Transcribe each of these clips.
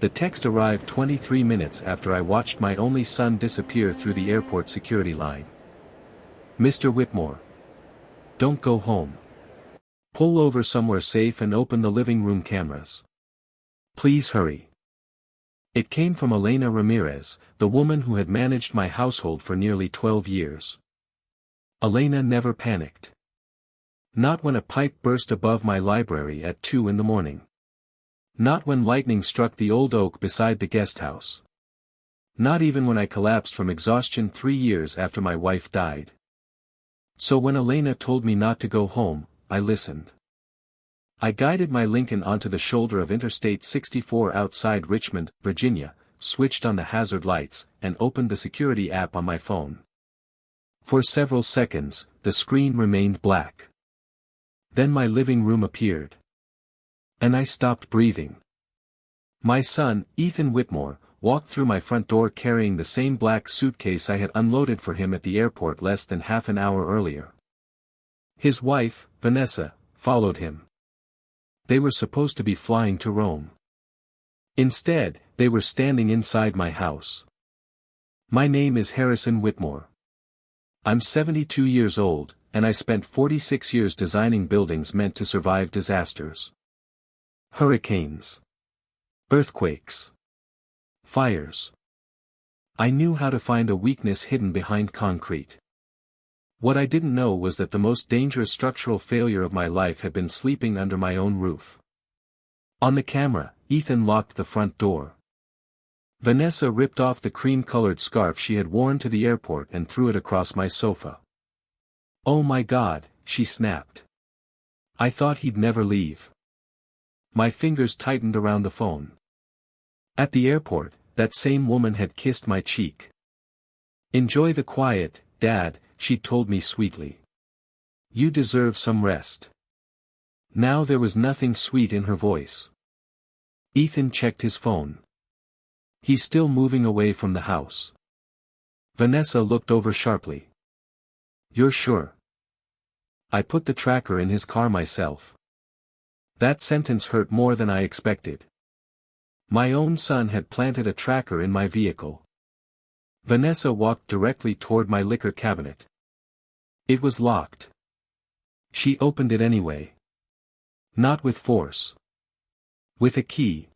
The text arrived 23 minutes after I watched my only son disappear through the airport security line. Mr. Whitmore. Don't go home. Pull over somewhere safe and open the living room cameras. Please hurry. It came from Elena Ramirez, the woman who had managed my household for nearly 12 years. Elena never panicked. Not when a pipe burst above my library at 2 in the morning. Not when lightning struck the old oak beside the guest house. Not even when I collapsed from exhaustion 3 years after my wife died. So when Elena told me not to go home, I listened. I guided my Lincoln onto the shoulder of Interstate 64 outside Richmond, Virginia, switched on the hazard lights, and opened the security app on my phone. For several seconds, the screen remained black. Then my living room appeared. And I stopped breathing. My son, Ethan Whitmore, walked through my front door carrying the same black suitcase I had unloaded for him at the airport less than half an hour earlier. His wife, Vanessa, followed him. They were supposed to be flying to Rome. Instead, they were standing inside my house. My name is Harrison Whitmore. I'm 72 years old, and I spent 46 years designing buildings meant to survive disasters. Hurricanes. Earthquakes. Fires. I knew how to find a weakness hidden behind concrete. What I didn't know was that the most dangerous structural failure of my life had been sleeping under my own roof. On the camera, Ethan locked the front door. Vanessa ripped off the cream-colored scarf she had worn to the airport and threw it across my sofa. Oh my God, she snapped. I thought he'd never leave. My fingers tightened around the phone. At the airport, that same woman had kissed my cheek. Enjoy the quiet, Dad, she told me sweetly. You deserve some rest. Now there was nothing sweet in her voice. Ethan checked his phone. He's still moving away from the house. Vanessa looked over sharply. You're sure? I put the tracker in his car myself. That sentence hurt more than I expected. My own son had planted a tracker in my vehicle. Vanessa walked directly toward my liquor cabinet. It was locked. She opened it anyway. Not with force. With a key.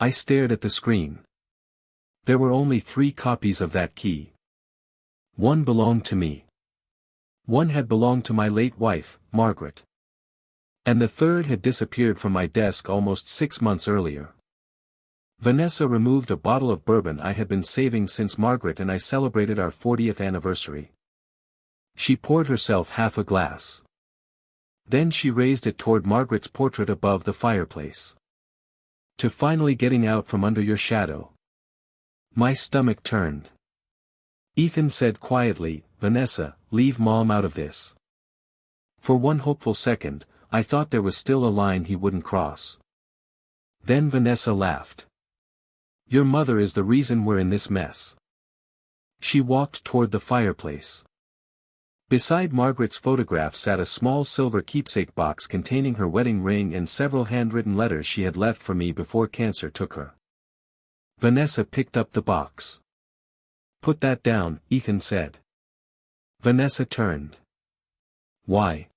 I stared at the screen. There were only 3 copies of that key. One belonged to me. One had belonged to my late wife, Margaret. And the third had disappeared from my desk almost 6 months earlier. Vanessa removed a bottle of bourbon I had been saving since Margaret and I celebrated our 40th anniversary. She poured herself half a glass. Then she raised it toward Margaret's portrait above the fireplace. To finally getting out from under your shadow. My stomach turned. Ethan said quietly, Vanessa, leave Mom out of this. For one hopeful second, I thought there was still a line he wouldn't cross. Then Vanessa laughed. Your mother is the reason we're in this mess. She walked toward the fireplace. Beside Margaret's photograph sat a small silver keepsake box containing her wedding ring and several handwritten letters she had left for me before cancer took her. Vanessa picked up the box. Put that down, Ethan said. Vanessa turned. Why?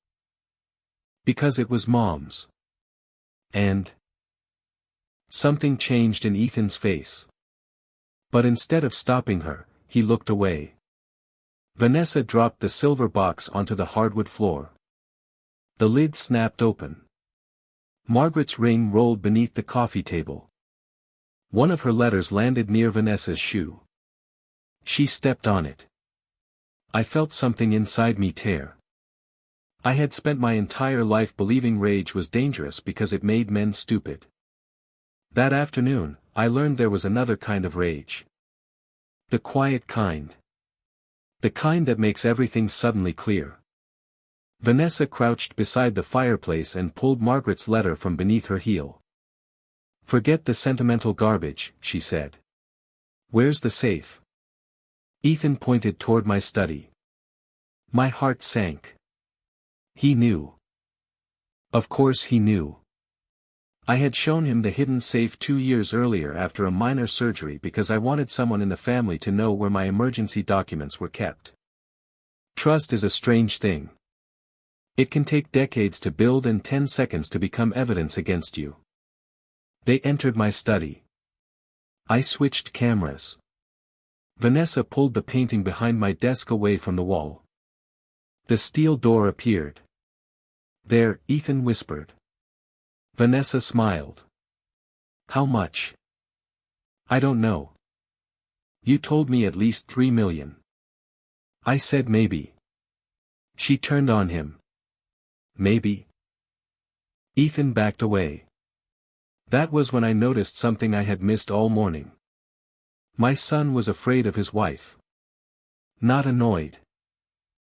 Because it was Mom's. And something changed in Ethan's face. But instead of stopping her, he looked away. Vanessa dropped the silver box onto the hardwood floor. The lid snapped open. Margaret's ring rolled beneath the coffee table. One of her letters landed near Vanessa's shoe. She stepped on it. I felt something inside me tear. I had spent my entire life believing rage was dangerous because it made men stupid. That afternoon, I learned there was another kind of rage. The quiet kind. The kind that makes everything suddenly clear. Vanessa crouched beside the fireplace and pulled Margaret's letter from beneath her heel. Forget the sentimental garbage, she said. Where's the safe? Ethan pointed toward my study. My heart sank. He knew. Of course he knew. I had shown him the hidden safe 2 years earlier after a minor surgery because I wanted someone in the family to know where my emergency documents were kept. Trust is a strange thing. It can take decades to build and 10 seconds to become evidence against you. They entered my study. I switched cameras. Vanessa pulled the painting behind my desk away from the wall. The steel door appeared. "There," Ethan whispered. Vanessa smiled. "How much?" "I don't know. You told me at least 3 million. I said maybe." She turned on him. "Maybe?" Ethan backed away. That was when I noticed something I had missed all morning. My son was afraid of his wife. Not annoyed.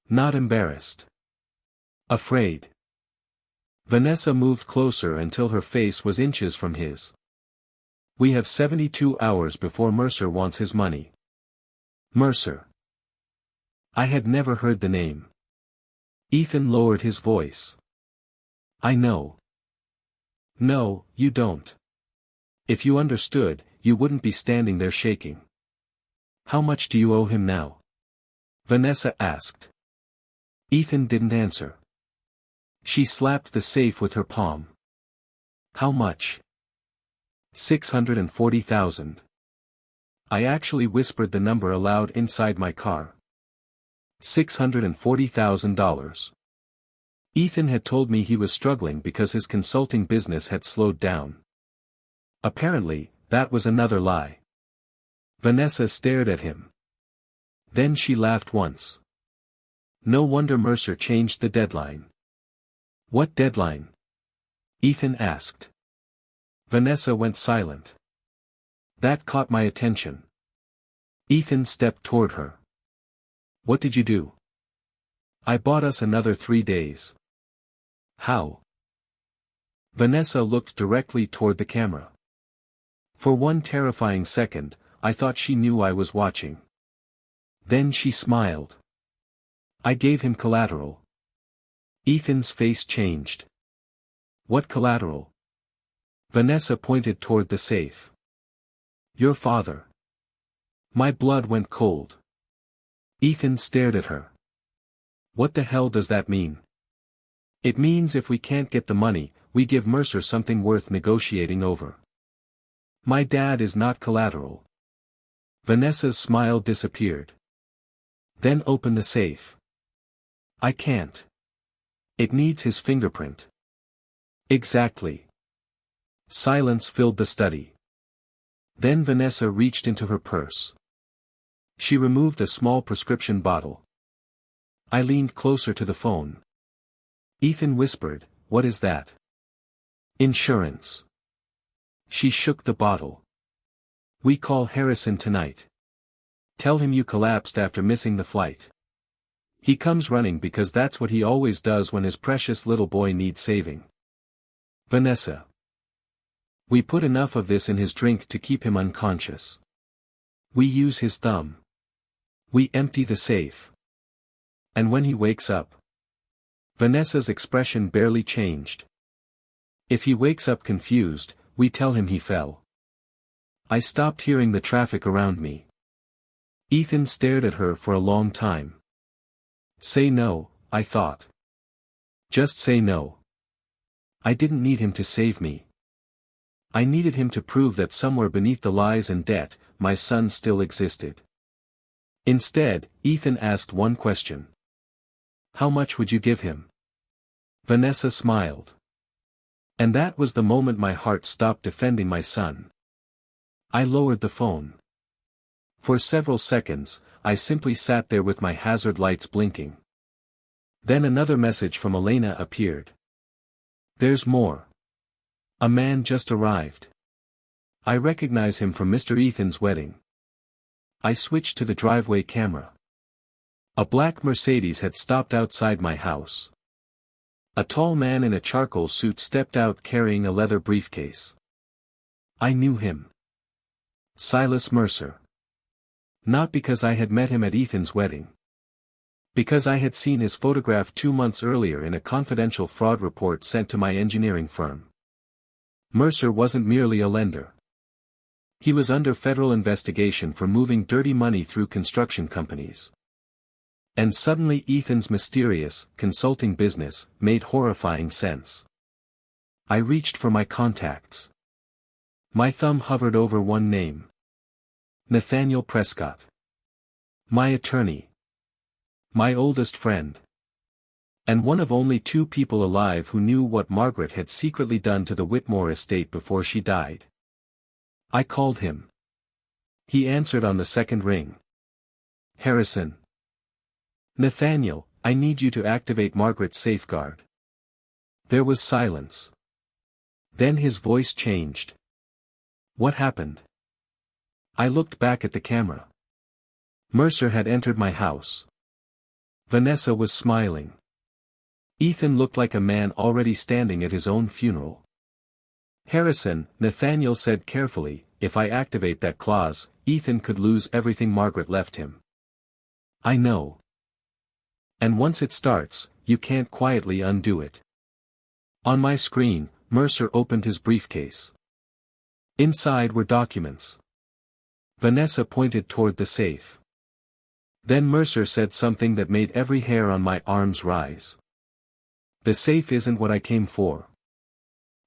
Not embarrassed. Afraid. Vanessa moved closer until her face was inches from his. "We have 72 hours before Mercer wants his money." Mercer. I had never heard the name. Ethan lowered his voice. "I know." "No, you don't. If you understood, you wouldn't be standing there shaking." "How much do you owe him now?" Vanessa asked. Ethan didn't answer. She slapped the safe with her palm. "How much?" 640,000. I actually whispered the number aloud inside my car. $640,000. Ethan had told me he was struggling because his consulting business had slowed down. Apparently, that was another lie. Vanessa stared at him. Then she laughed once. No wonder Mercer changed the deadline. "What deadline?" Ethan asked. Vanessa went silent. That caught my attention. Ethan stepped toward her. "What did you do?" "I bought us another 3 days." "How?" Vanessa looked directly toward the camera. For one terrifying second, I thought she knew I was watching. Then she smiled. "I gave him collateral." Ethan's face changed. "What collateral?" Vanessa pointed toward the safe. "Your father." My blood went cold. Ethan stared at her. "What the hell does that mean?" "It means if we can't get the money, we give Mercer something worth negotiating over." "My dad is not collateral." Vanessa's smile disappeared. "Then open the safe." "I can't. It needs his fingerprint." "Exactly." Silence filled the study. Then Vanessa reached into her purse. She removed a small prescription bottle. I leaned closer to the phone. Ethan whispered, "What is that?" "Insurance." She shook the bottle. "We call Harrison tonight. Tell him you collapsed after missing the flight. He comes running because that's what he always does when his precious little boy needs saving." Vanessa. "We put enough of this in his drink to keep him unconscious. We use his thumb. We empty the safe. And when he wakes up." Vanessa's expression barely changed. "If he wakes up confused, we tell him he fell." I stopped hearing the traffic around me. Ethan stared at her for a long time. Say no, I thought. Just say no. I didn't need him to save me. I needed him to prove that somewhere beneath the lies and debt, my son still existed. Instead, Ethan asked one question. "How much would you give him?" Vanessa smiled. And that was the moment my heart stopped defending my son. I lowered the phone. For several seconds, I simply sat there with my hazard lights blinking. Then another message from Elena appeared. "There's more. A man just arrived. I recognize him from Mr. Ethan's wedding." I switched to the driveway camera. A black Mercedes had stopped outside my house. A tall man in a charcoal suit stepped out carrying a leather briefcase. I knew him. Silas Mercer. Not because I had met him at Ethan's wedding. Because I had seen his photograph 2 months earlier in a confidential fraud report sent to my engineering firm. Mercer wasn't merely a lender. He was under federal investigation for moving dirty money through construction companies. And suddenly Ethan's mysterious, consulting business, made horrifying sense. I reached for my contacts. My thumb hovered over one name. Nathaniel Prescott. My attorney. My oldest friend. And one of only 2 people alive who knew what Margaret had secretly done to the Whitmore estate before she died. I called him. He answered on the second ring. Harrison. Nathaniel, I need you to activate Margaret's safeguard. There was silence. Then his voice changed. What happened? I looked back at the camera. Mercer had entered my house. Vanessa was smiling. Ethan looked like a man already standing at his own funeral. Harrison, Nathaniel said carefully, if I activate that clause, Ethan could lose everything Margaret left him. I know. And once it starts, you can't quietly undo it. On my screen, Mercer opened his briefcase. Inside were documents. Vanessa pointed toward the safe. Then Mercer said something that made every hair on my arms rise. The safe isn't what I came for.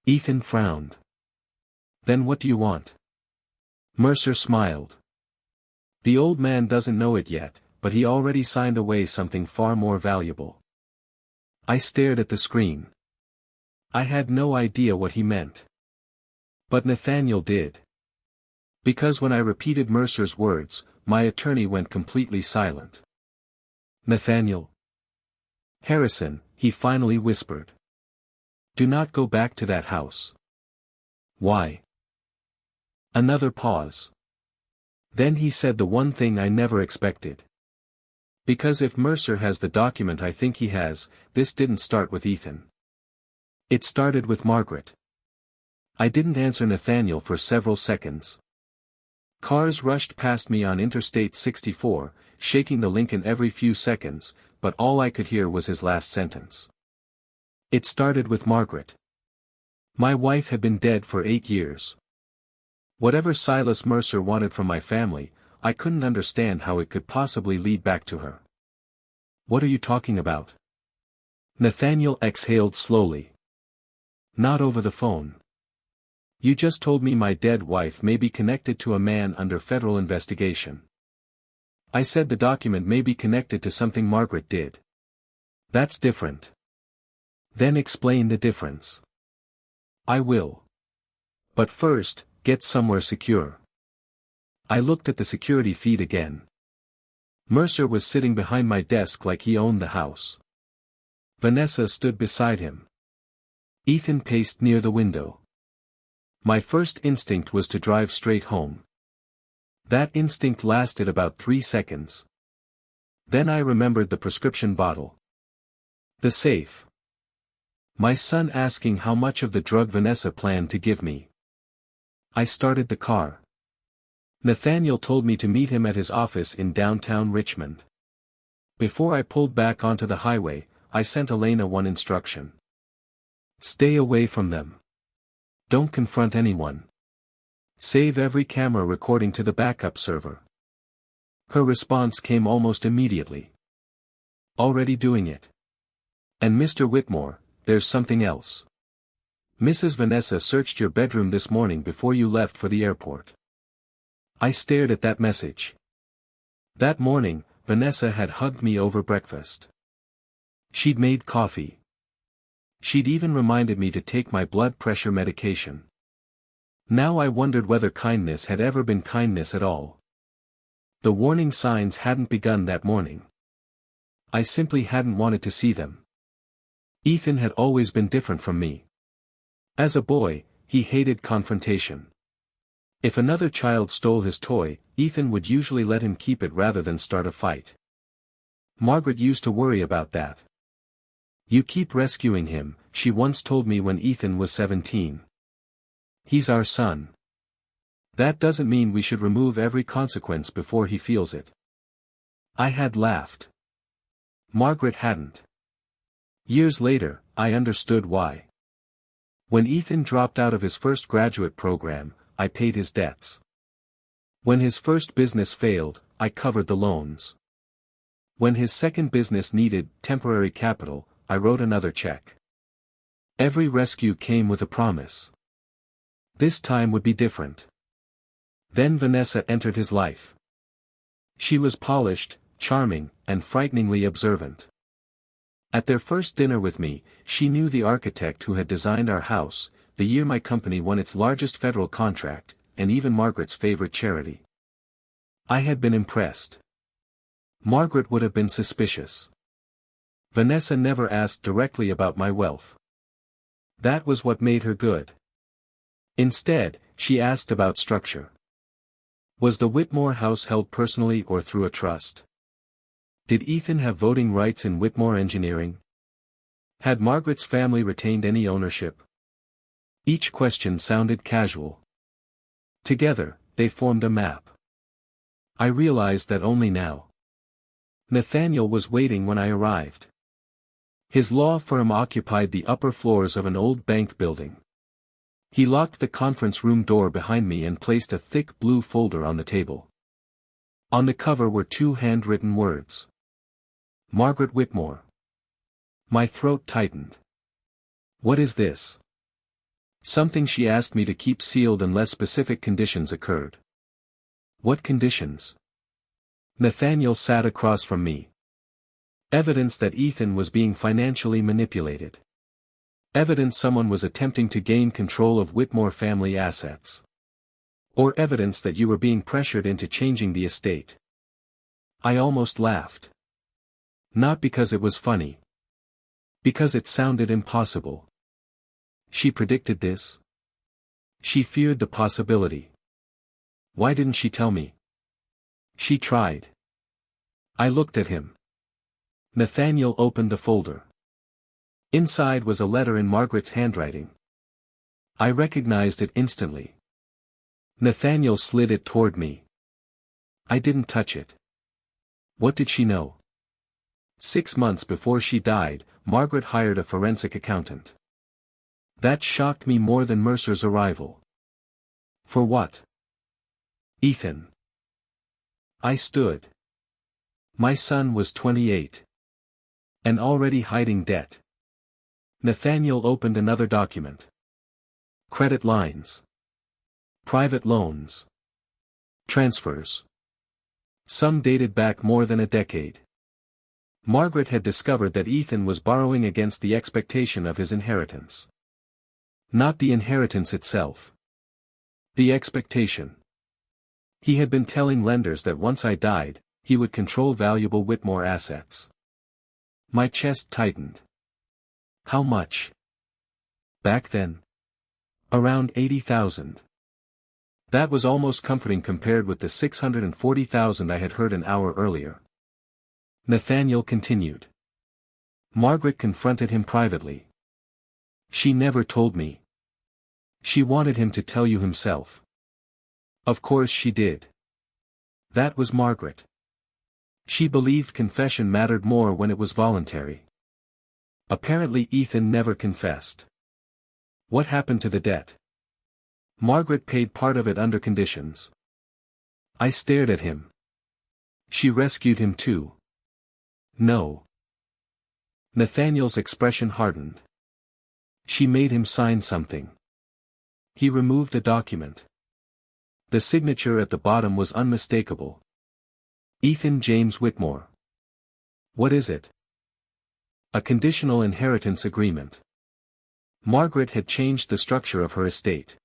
Ethan frowned. Then what do you want? Mercer smiled. The old man doesn't know it yet, but he already signed away something far more valuable. I stared at the screen. I had no idea what he meant. But Nathaniel did. Because when I repeated Mercer's words, my attorney went completely silent. Nathaniel. Harrison, he finally whispered. Do not go back to that house. Why? Another pause. Then he said the one thing I never expected. Because if Mercer has the document I think he has, this didn't start with Ethan. It started with Margaret. I didn't answer Nathaniel for several seconds. Cars rushed past me on Interstate 64, shaking the Lincoln every few seconds, but all I could hear was his last sentence. It started with Margaret. My wife had been dead for 8 years. Whatever Silas Mercer wanted from my family, I couldn't understand how it could possibly lead back to her. What are you talking about? Nathaniel exhaled slowly. Not over the phone. You just told me my dead wife may be connected to a man under federal investigation. I said the document may be connected to something Margaret did. That's different. Then explain the difference. I will. But first, get somewhere secure. I looked at the security feed again. Mercer was sitting behind my desk like he owned the house. Vanessa stood beside him. Ethan paced near the window. My first instinct was to drive straight home. That instinct lasted about 3 seconds. Then I remembered the prescription bottle. The safe. My son asking how much of the drug Vanessa planned to give me. I started the car. Nathaniel told me to meet him at his office in downtown Richmond. Before I pulled back onto the highway, I sent Elena one instruction. Stay away from them. Don't confront anyone. Save every camera recording to the backup server. Her response came almost immediately. Already doing it. And Mr. Whitmore, there's something else. Mrs. Vanessa searched your bedroom this morning before you left for the airport. I stared at that message. That morning, Vanessa had hugged me over breakfast. She'd made coffee. She'd even reminded me to take my blood pressure medication. Now I wondered whether kindness had ever been kindness at all. The warning signs hadn't begun that morning. I simply hadn't wanted to see them. Ethan had always been different from me. As a boy, he hated confrontation. If another child stole his toy, Ethan would usually let him keep it rather than start a fight. Margaret used to worry about that. You keep rescuing him, she once told me when Ethan was 17. He's our son. That doesn't mean we should remove every consequence before he feels it. I had laughed. Margaret hadn't. Years later, I understood why. When Ethan dropped out of his first graduate program, I paid his debts. When his first business failed, I covered the loans. When his second business needed temporary capital, I wrote another check. Every rescue came with a promise. This time would be different. Then Vanessa entered his life. She was polished, charming, and frighteningly observant. At their first dinner with me, she knew the architect who had designed our house, the year my company won its largest federal contract, and even Margaret's favorite charity. I had been impressed. Margaret would have been suspicious. Vanessa never asked directly about my wealth. That was what made her good. Instead, she asked about structure. Was the Whitmore house held personally or through a trust? Did Ethan have voting rights in Whitmore Engineering? Had Margaret's family retained any ownership? Each question sounded casual. Together, they formed a map. I realized that only now. Nathaniel was waiting when I arrived. His law firm occupied the upper floors of an old bank building. He locked the conference room door behind me and placed a thick blue folder on the table. On the cover were 2 handwritten words. Margaret Whitmore. My throat tightened. What is this? Something she asked me to keep sealed unless specific conditions occurred. What conditions? Nathaniel sat across from me. Evidence that Ethan was being financially manipulated. Evidence someone was attempting to gain control of Whitmore family assets. Or evidence that you were being pressured into changing the estate. I almost laughed. Not because it was funny. Because it sounded impossible. She predicted this? She feared the possibility. Why didn't she tell me? She tried. I looked at him. Nathaniel opened the folder. Inside was a letter in Margaret's handwriting. I recognized it instantly. Nathaniel slid it toward me. I didn't touch it. What did she know? 6 months before she died, Margaret hired a forensic accountant. That shocked me more than Mercer's arrival. For what? Ethan. I stood. My son was 28. And already hiding debt. Nathaniel opened another document. Credit lines. Private loans. Transfers. Some dated back more than a decade. Margaret had discovered that Ethan was borrowing against the expectation of his inheritance. Not the inheritance itself. The expectation. He had been telling lenders that once I died, he would control valuable Whitmore assets. My chest tightened. How much? Back then? Around 80,000. That was almost comforting compared with the 640,000 I had heard an hour earlier. Nathaniel continued. Margaret confronted him privately. She never told me. She wanted him to tell you himself. Of course she did. That was Margaret. She believed confession mattered more when it was voluntary. Apparently Ethan never confessed. What happened to the debt? Margaret paid part of it under conditions. I stared at him. She rescued him too. No. Nathaniel's expression hardened. She made him sign something. He removed a document. The signature at the bottom was unmistakable. Ethan James Whitmore. What is it? A conditional inheritance agreement. Margaret had changed the structure of her estate.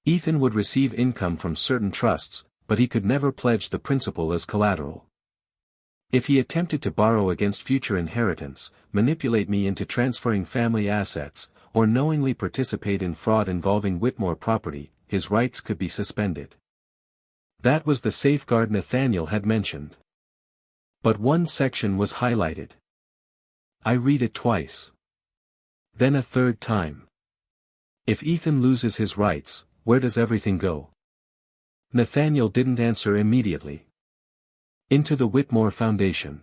Ethan would receive income from certain trusts, but he could never pledge the principal as collateral. If he attempted to borrow against future inheritance, manipulate me into transferring family assets, or knowingly participate in fraud involving Whitmore property, his rights could be suspended. That was the safeguard Nathaniel had mentioned. But one section was highlighted. I read it twice. Then a third time. If Ethan loses his rights, where does everything go? Nathaniel didn't answer immediately. Into the Whitmore Foundation.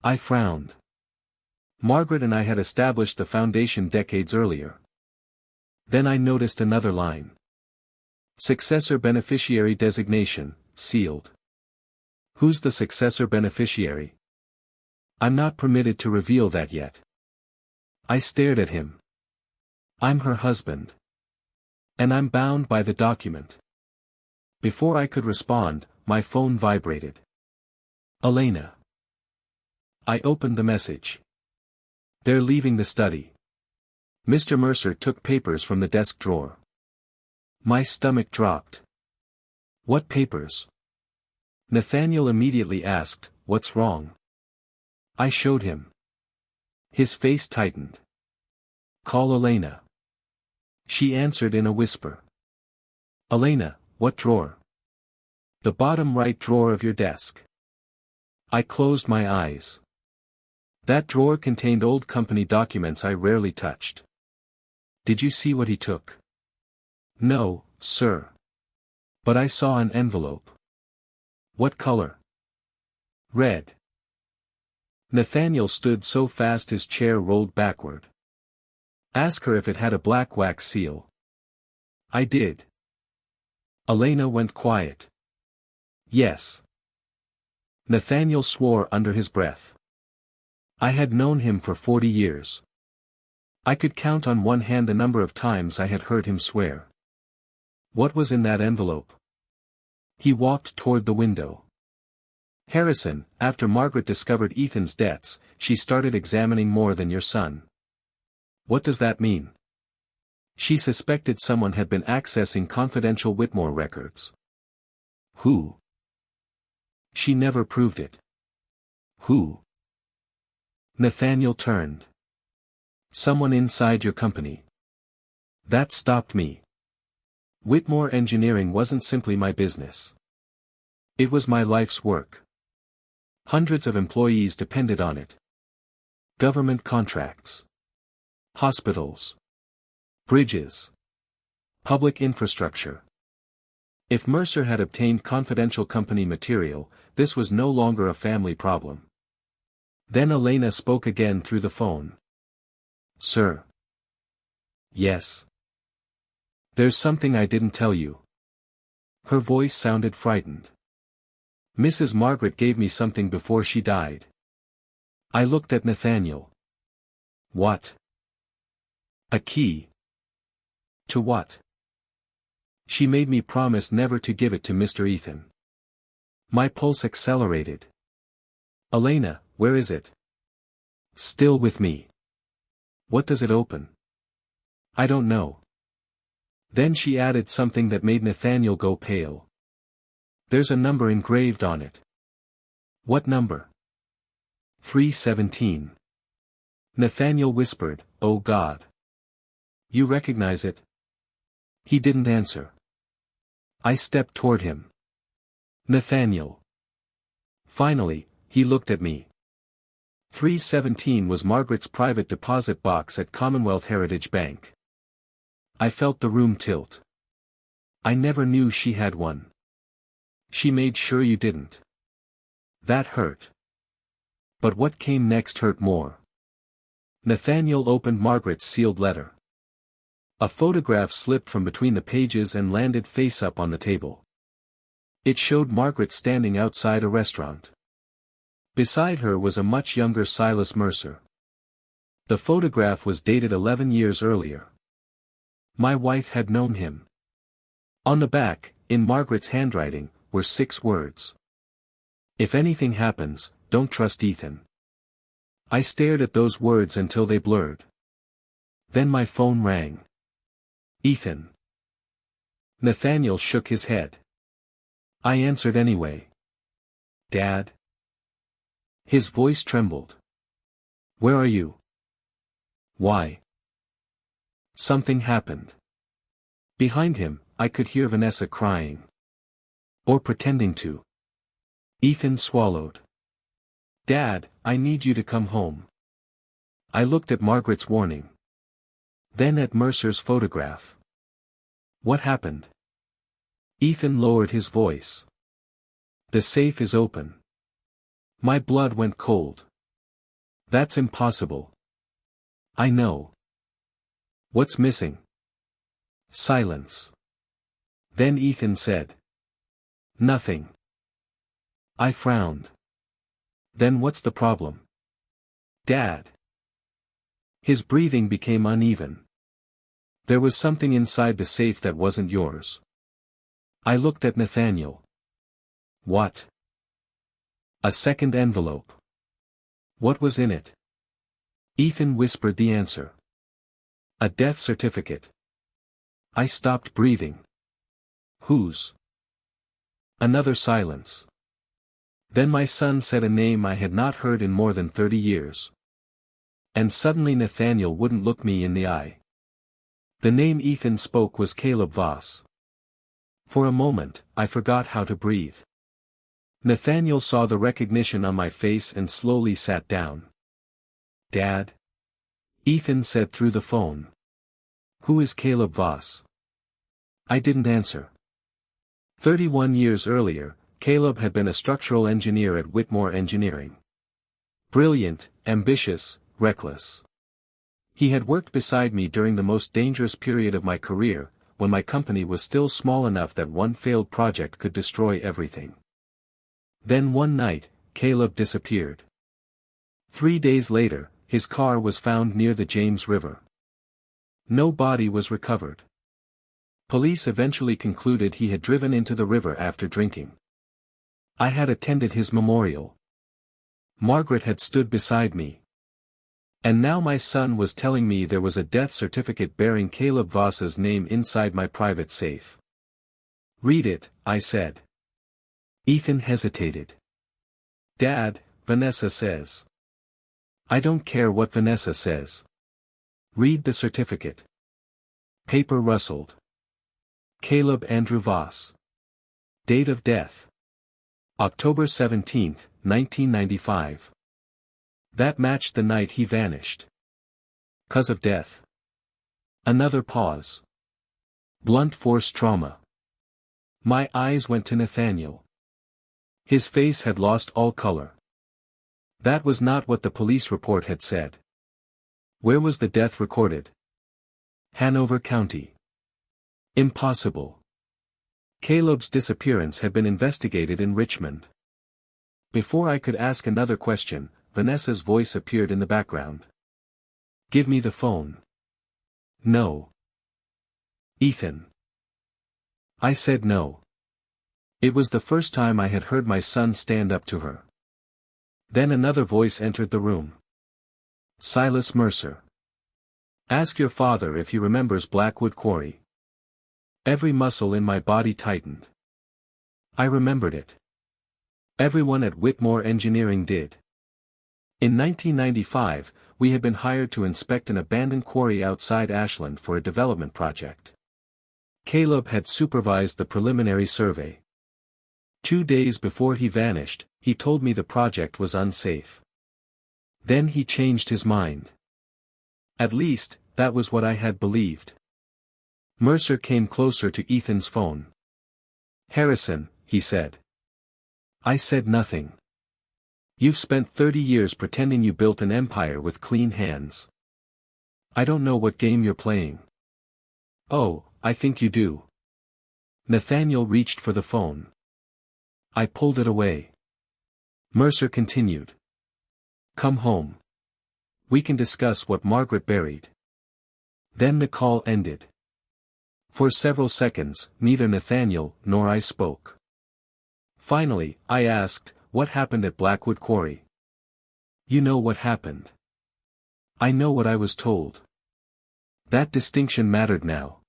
I frowned. Margaret and I had established the foundation decades earlier. Then I noticed another line. Successor beneficiary designation, sealed. Who's the successor beneficiary? I'm not permitted to reveal that yet. I stared at him. I'm her husband. And I'm bound by the document. Before I could respond, my phone vibrated. Elena. I opened the message. They're leaving the study. Mr. Mercer took papers from the desk drawer. My stomach dropped. What papers? Nathaniel immediately asked, what's wrong? I showed him. His face tightened. Call Elena. She answered in a whisper. Elena, what drawer? The bottom right drawer of your desk. I closed my eyes. That drawer contained old company documents I rarely touched. Did you see what he took? No, sir. But I saw an envelope. What color? Red. Nathaniel stood so fast his chair rolled backward. Ask her if it had a black wax seal. I did. Elena went quiet. Yes. Nathaniel swore under his breath. I had known him for 40 years. I could count on one hand the number of times I had heard him swear. What was in that envelope? He walked toward the window. Harrison, after Margaret discovered Ethan's debts, she started examining more than your son. What does that mean? She suspected someone had been accessing confidential Whitmore records. Who? She never proved it. Who? Nathaniel turned. Someone inside your company. That stopped me. Whitmore Engineering wasn't simply my business. It was my life's work. Hundreds of employees depended on it. Government contracts. Hospitals. Bridges. Public infrastructure. If Mercer had obtained confidential company material, this was no longer a family problem. Then Elena spoke again through the phone. Sir. Yes. There's something I didn't tell you. Her voice sounded frightened. Mrs. Margaret gave me something before she died. I looked at Nathaniel. What? A key. To what? She made me promise never to give it to Mr. Ethan. My pulse accelerated. Elena, where is it? Still with me. What does it open? I don't know. Then she added something that made Nathaniel go pale. There's a number engraved on it. What number? 317. Nathaniel whispered, Oh God. You recognize it? He didn't answer. I stepped toward him. Nathaniel. Finally, he looked at me. 317 was Margaret's private deposit box at Commonwealth Heritage Bank. I felt the room tilt. I never knew she had one. She made sure you didn't. That hurt. But what came next hurt more. Nathaniel opened Margaret's sealed letter. A photograph slipped from between the pages and landed face up on the table. It showed Margaret standing outside a restaurant. Beside her was a much younger Silas Mercer. The photograph was dated 11 years earlier. My wife had known him. On the back, in Margaret's handwriting, were 6 words. If anything happens, don't trust Ethan. I stared at those words until they blurred. Then my phone rang. Ethan. Nathaniel shook his head. I answered anyway. Dad? His voice trembled. Where are you? Why? Something happened. Behind him, I could hear Vanessa crying. Or pretending to. Ethan swallowed. Dad, I need you to come home. I looked at Margaret's warning. Then at Mercer's photograph. What happened? Ethan lowered his voice. The safe is open. My blood went cold. That's impossible. I know. What's missing? Silence. Then Ethan said. Nothing. I frowned. Then what's the problem? Dad. His breathing became uneven. There was something inside the safe that wasn't yours. I looked at Nathaniel. What? A second envelope. What was in it? Ethan whispered the answer. A death certificate. I stopped breathing. Whose? Another silence. Then my son said a name I had not heard in more than 30 years. And suddenly Nathaniel wouldn't look me in the eye. The name Ethan spoke was Caleb Voss. For a moment, I forgot how to breathe. Nathaniel saw the recognition on my face and slowly sat down. Dad? Ethan said through the phone. Who is Caleb Voss? I didn't answer. 31 years earlier, Caleb had been a structural engineer at Whitmore Engineering. Brilliant, ambitious, reckless. He had worked beside me during the most dangerous period of my career, when my company was still small enough that one failed project could destroy everything. Then one night, Caleb disappeared. 3 days later, his car was found near the James River. No body was recovered. Police eventually concluded he had driven into the river after drinking. I had attended his memorial. Margaret had stood beside me. And now my son was telling me there was a death certificate bearing Caleb Voss's name inside my private safe. Read it, I said. Ethan hesitated. Dad, Vanessa says. I don't care what Vanessa says. Read the certificate. Paper rustled. Caleb Andrew Voss. Date of death. October 17, 1995. That matched the night he vanished. Cause of death. Another pause. Blunt force trauma. My eyes went to Nathaniel. His face had lost all color. That was not what the police report had said. Where was the death recorded? Hanover County. Impossible. Caleb's disappearance had been investigated in Richmond. Before I could ask another question, Vanessa's voice appeared in the background. Give me the phone. No. Ethan. I said no. It was the first time I had heard my son stand up to her. Then another voice entered the room. Silas Mercer. Ask your father if he remembers Blackwood Quarry. Every muscle in my body tightened. I remembered it. Everyone at Whitmore Engineering did. In 1995, we had been hired to inspect an abandoned quarry outside Ashland for a development project. Caleb had supervised the preliminary survey. 2 days before he vanished, he told me the project was unsafe. Then he changed his mind. At least, that was what I had believed. Mercer came closer to Ethan's phone. Harrison, he said. I said nothing. You've spent 30 years pretending you built an empire with clean hands. I don't know what game you're playing. Oh, I think you do. Nathaniel reached for the phone. I pulled it away. Mercer continued. Come home. We can discuss what Margaret buried. Then the call ended. For several seconds, neither Nathaniel nor I spoke. Finally, I asked, what happened at Blackwood Quarry? You know what happened. I know what I was told. That distinction mattered now.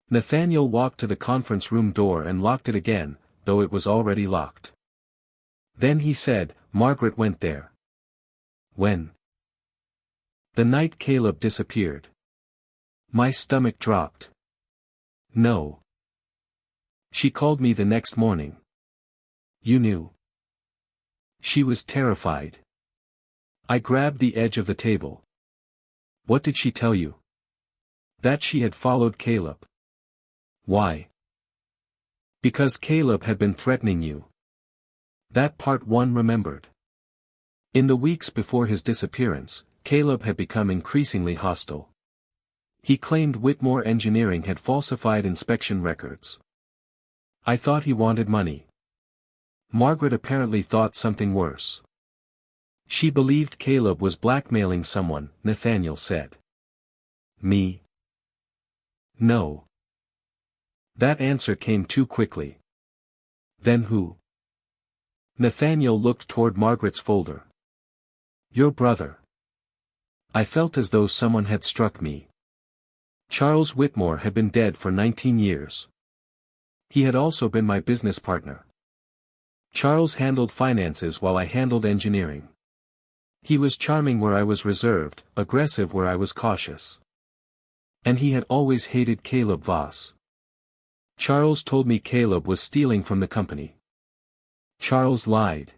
Nathaniel walked to the conference room door and locked it again, though it was already locked. Then he said, Margaret went there. When? The night Caleb disappeared. My stomach dropped. No. She called me the next morning. You knew. She was terrified. I grabbed the edge of the table. What did she tell you? That she had followed Caleb. Why? Because Caleb had been threatening you. That part one remembered. In the weeks before his disappearance, Caleb had become increasingly hostile. He claimed Whitmore Engineering had falsified inspection records. I thought he wanted money. Margaret apparently thought something worse. She believed Caleb was blackmailing someone, Nathaniel said. Me? No. That answer came too quickly. Then who? Nathaniel looked toward Margaret's folder. Your brother. I felt as though someone had struck me. Charles Whitmore had been dead for 19 years. He had also been my business partner. Charles handled finances while I handled engineering. He was charming where I was reserved, aggressive where I was cautious. And he had always hated Caleb Voss. Charles told me Caleb was stealing from the company. Charles lied.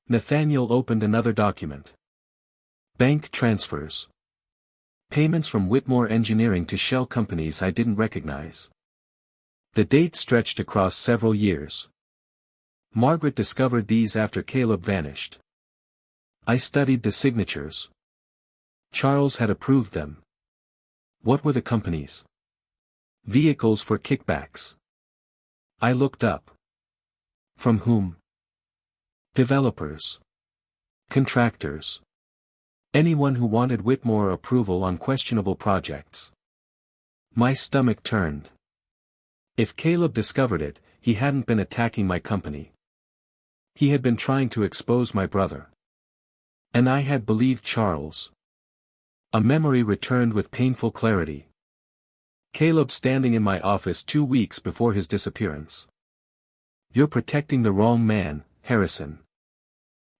Nathaniel opened another document. Bank transfers. Payments from Whitmore Engineering to shell companies I didn't recognize. The date stretched across several years. Margaret discovered these after Caleb vanished. I studied the signatures. Charles had approved them. What were the companies? Vehicles for kickbacks. I looked up. From whom? Developers. Contractors. Anyone who wanted Whitmore approval on questionable projects. My stomach turned. If Caleb discovered it, he hadn't been attacking my company. He had been trying to expose my brother. And I had believed Charles. A memory returned with painful clarity. Caleb standing in my office 2 weeks before his disappearance. You're protecting the wrong man, Harrison.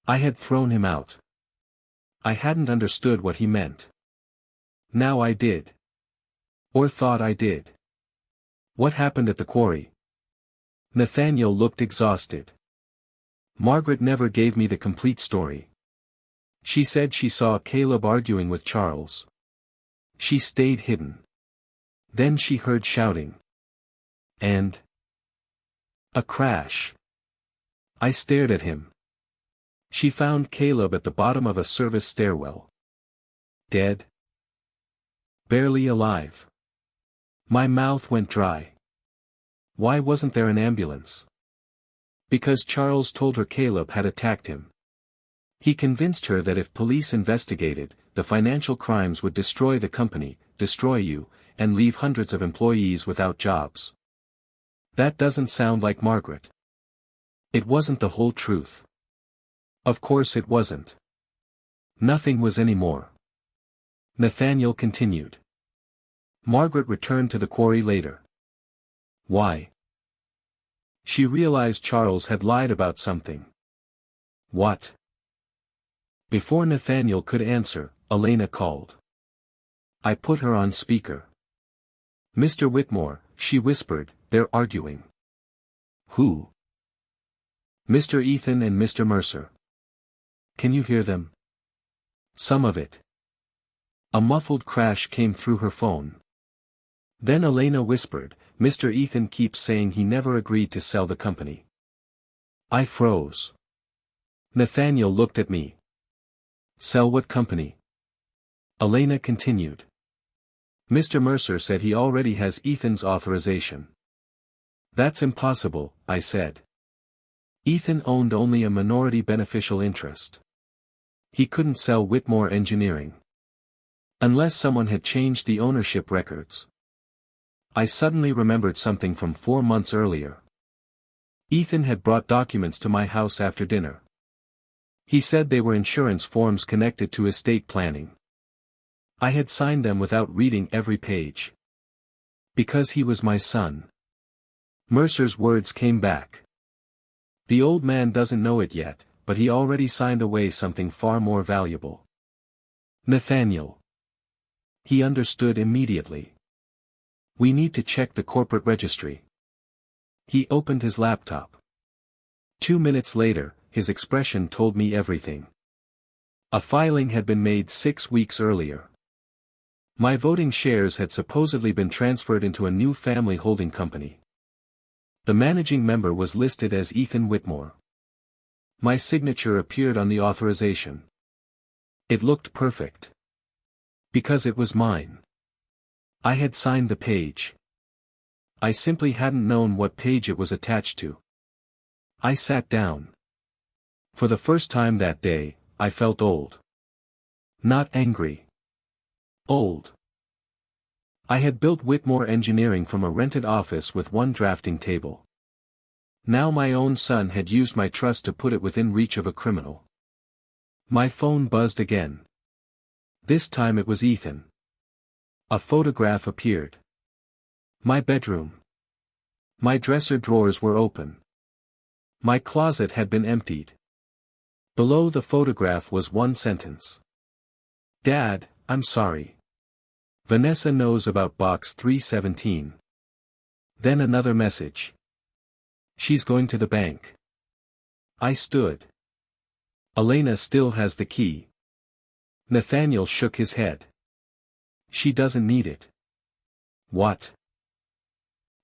I had thrown him out. I hadn't understood what he meant. Now I did. Or thought I did. What happened at the quarry? Nathaniel looked exhausted. Margaret never gave me the complete story. She said she saw Caleb arguing with Charles. She stayed hidden. Then she heard shouting. And a crash. I stared at him. She found Caleb at the bottom of a service stairwell. Dead? Barely alive. My mouth went dry. Why wasn't there an ambulance? Because Charles told her Caleb had attacked him. He convinced her that if police investigated, the financial crimes would destroy the company, destroy you, and leave hundreds of employees without jobs. That doesn't sound like Margaret. It wasn't the whole truth. Of course it wasn't. Nothing was anymore. Nathaniel continued. Margaret returned to the quarry later. Why? She realized Charles had lied about something. What? Before Nathaniel could answer, Elena called. I put her on speaker. Mr. Whitmore, she whispered, they're arguing. Who? Mr. Ethan and Mr. Mercer. Can you hear them? Some of it. A muffled crash came through her phone. Then Elena whispered, Mr. Ethan keeps saying he never agreed to sell the company. I froze. Nathaniel looked at me. Sell what company? Elena continued. Mr. Mercer said he already has Ethan's authorization. That's impossible, I said. Ethan owned only a minority beneficial interest. He couldn't sell Whitmore Engineering. Unless someone had changed the ownership records. I suddenly remembered something from 4 months earlier. Ethan had brought documents to my house after dinner. He said they were insurance forms connected to estate planning. I had signed them without reading every page. Because he was my son. Mercer's words came back. The old man doesn't know it yet, but he already signed away something far more valuable. Nathaniel. He understood immediately. We need to check the corporate registry. He opened his laptop. 2 minutes later, his expression told me everything. A filing had been made 6 weeks earlier. My voting shares had supposedly been transferred into a new family holding company. The managing member was listed as Ethan Whitmore. My signature appeared on the authorization. It looked perfect. Because it was mine. I had signed the page. I simply hadn't known what page it was attached to. I sat down. For the first time that day, I felt old. Not angry. Old. I had built Whitmore Engineering from a rented office with one drafting table. Now my own son had used my trust to put it within reach of a criminal. My phone buzzed again. This time it was Ethan. A photograph appeared. My bedroom. My dresser drawers were open. My closet had been emptied. Below the photograph was one sentence. Dad, I'm sorry. Vanessa knows about box 317. Then another message. She's going to the bank. I stood. Elena still has the key. Nathaniel shook his head. She doesn't need it. What?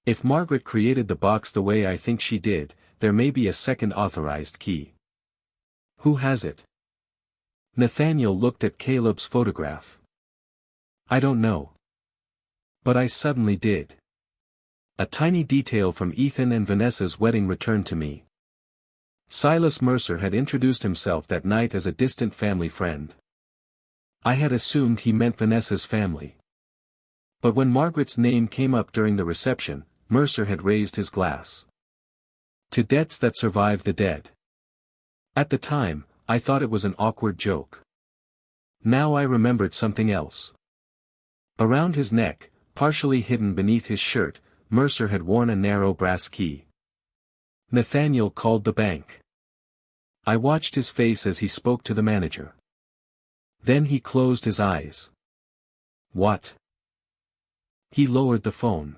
If Margaret created the box the way I think she did, there may be a second authorized key. Who has it? Nathaniel looked at Caleb's photograph. I don't know. But I suddenly did. A tiny detail from Ethan and Vanessa's wedding returned to me. Silas Mercer had introduced himself that night as a distant family friend. I had assumed he meant Vanessa's family. But when Margaret's name came up during the reception, Mercer had raised his glass. To debts that survive the dead. At the time, I thought it was an awkward joke. Now I remembered something else. Around his neck, partially hidden beneath his shirt, Mercer had worn a narrow brass key. Nathaniel called the bank. I watched his face as he spoke to the manager. Then he closed his eyes. What? He lowered the phone.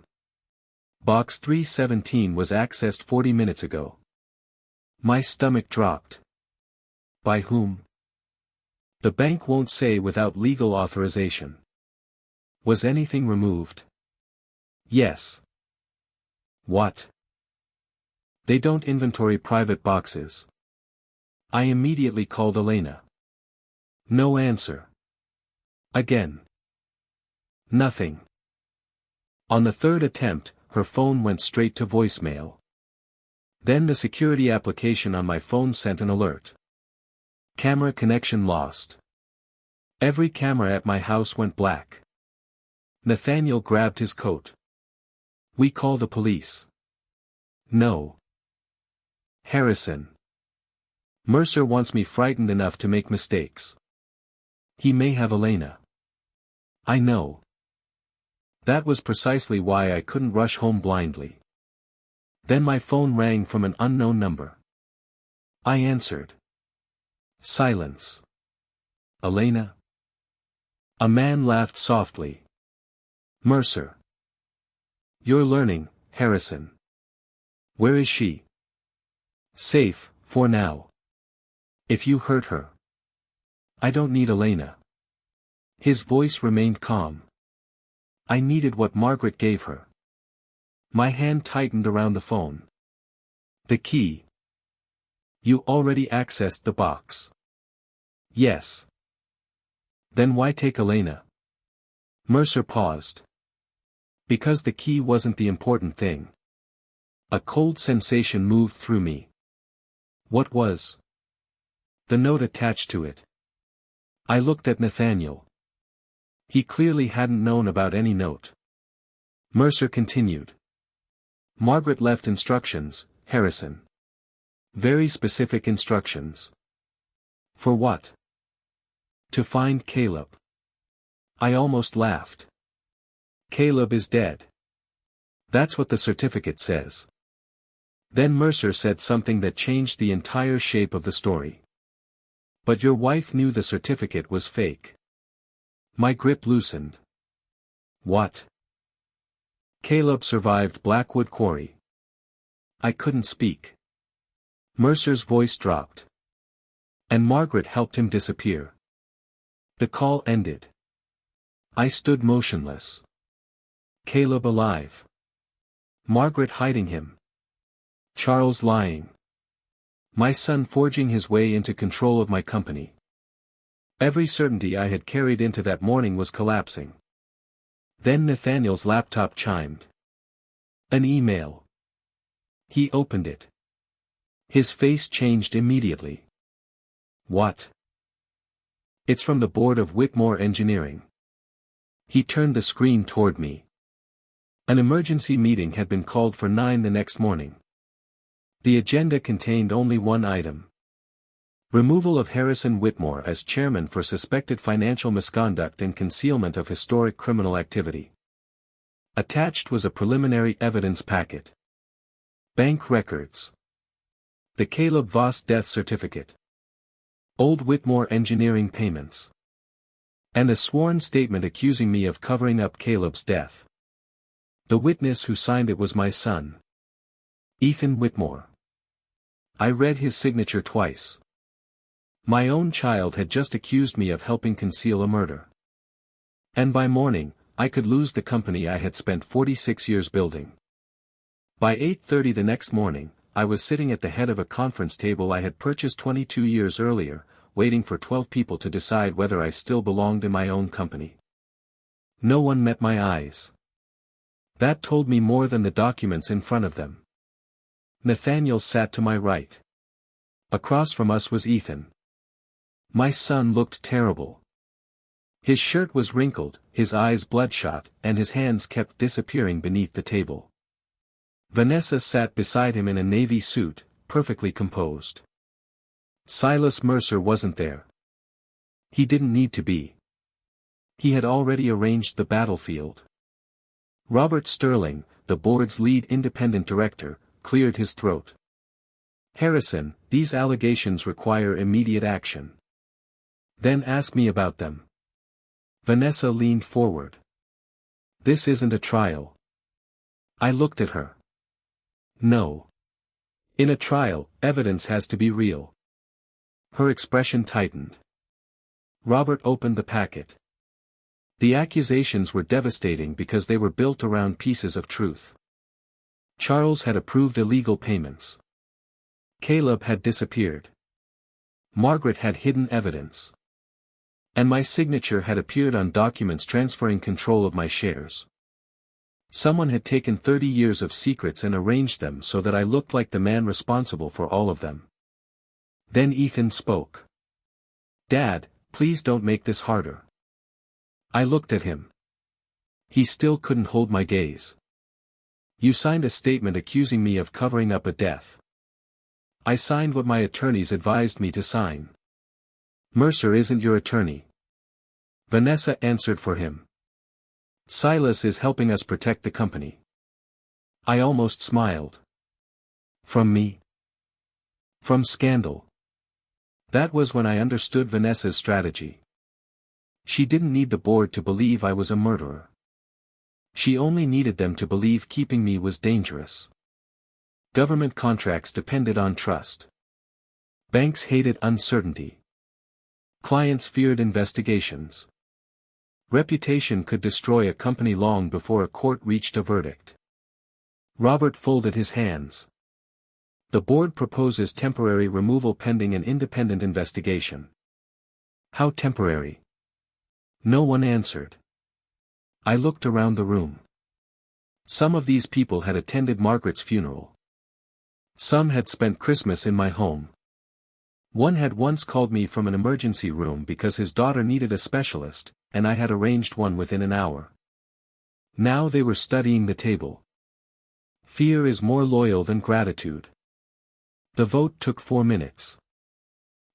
Box 317 was accessed 40 minutes ago. My stomach dropped. By whom? The bank won't say without legal authorization. Was anything removed? Yes. What? They don't inventory private boxes. I immediately called Elena. No answer. Again. Nothing. On the third attempt, her phone went straight to voicemail. Then the security application on my phone sent an alert. Camera connection lost. Every camera at my house went black. Nathaniel grabbed his coat. We call the police. No. Harrison. Mercer wants me frightened enough to make mistakes. He may have Elena. I know. That was precisely why I couldn't rush home blindly. Then my phone rang from an unknown number. I answered. Silence. Elena? A man laughed softly. Mercer. You're learning, Harrison. Where is she? Safe, for now. If you hurt her. I don't need Elena. His voice remained calm. I needed what Margaret gave her. My hand tightened around the phone. The key. You already accessed the box. Yes. Then why take Elena? Mercer paused. Because the key wasn't the important thing. A cold sensation moved through me. What was? The note attached to it. I looked at Nathaniel. He clearly hadn't known about any note. Mercer continued. Margaret left instructions, Harrison. Very specific instructions. For what? To find Caleb. I almost laughed. Caleb is dead. That's what the certificate says. Then Mercer said something that changed the entire shape of the story. But your wife knew the certificate was fake. My grip loosened. What? Caleb survived Blackwood Quarry. I couldn't speak. Mercer's voice dropped. And Margaret helped him disappear. The call ended. I stood motionless. Caleb alive. Margaret hiding him. Charles lying. My son forging his way into control of my company. Every certainty I had carried into that morning was collapsing. Then Nathaniel's laptop chimed. An email. He opened it. His face changed immediately. What? It's from the board of Whitmore Engineering. He turned the screen toward me. An emergency meeting had been called for 9 the next morning. The agenda contained only one item. Removal of Harrison Whitmore as chairman for suspected financial misconduct and concealment of historic criminal activity. Attached was a preliminary evidence packet. Bank records. The Caleb Voss death certificate. Old Whitmore Engineering payments. And a sworn statement accusing me of covering up Caleb's death. The witness who signed it was my son, Ethan Whitmore. I read his signature twice. My own child had just accused me of helping conceal a murder. And by morning, I could lose the company I had spent 46 years building. By 8:30 the next morning, I was sitting at the head of a conference table I had purchased 22 years earlier, waiting for 12 people to decide whether I still belonged in my own company. No one met my eyes. That told me more than the documents in front of them. Nathaniel sat to my right. Across from us was Ethan. My son looked terrible. His shirt was wrinkled, his eyes bloodshot, and his hands kept disappearing beneath the table. Vanessa sat beside him in a navy suit, perfectly composed. Silas Mercer wasn't there. He didn't need to be. He had already arranged the battlefield. Robert Sterling, the board's lead independent director, cleared his throat. Harrison, these allegations require immediate action. Then ask me about them. Vanessa leaned forward. This isn't a trial. I looked at her. No. In a trial, evidence has to be real. Her expression tightened. Robert opened the packet. The accusations were devastating because they were built around pieces of truth. Charles had approved illegal payments. Caleb had disappeared. Margaret had hidden evidence. And my signature had appeared on documents transferring control of my shares. Someone had taken 30 years of secrets and arranged them so that I looked like the man responsible for all of them. Then Ethan spoke. Dad, please don't make this harder. I looked at him. He still couldn't hold my gaze. You signed a statement accusing me of covering up a death. I signed what my attorneys advised me to sign. Mercer isn't your attorney. Vanessa answered for him. Silas is helping us protect the company. I almost smiled. From me? From scandal. That was when I understood Vanessa's strategy. She didn't need the board to believe I was a murderer. She only needed them to believe keeping me was dangerous. Government contracts depended on trust. Banks hated uncertainty. Clients feared investigations. Reputation could destroy a company long before a court reached a verdict. Robert folded his hands. The board proposes temporary removal pending an independent investigation. How temporary? No one answered. I looked around the room. Some of these people had attended Margaret's funeral. Some had spent Christmas in my home. One had once called me from an emergency room because his daughter needed a specialist, and I had arranged one within an hour. Now they were studying the table. Fear is more loyal than gratitude. The vote took 4 minutes.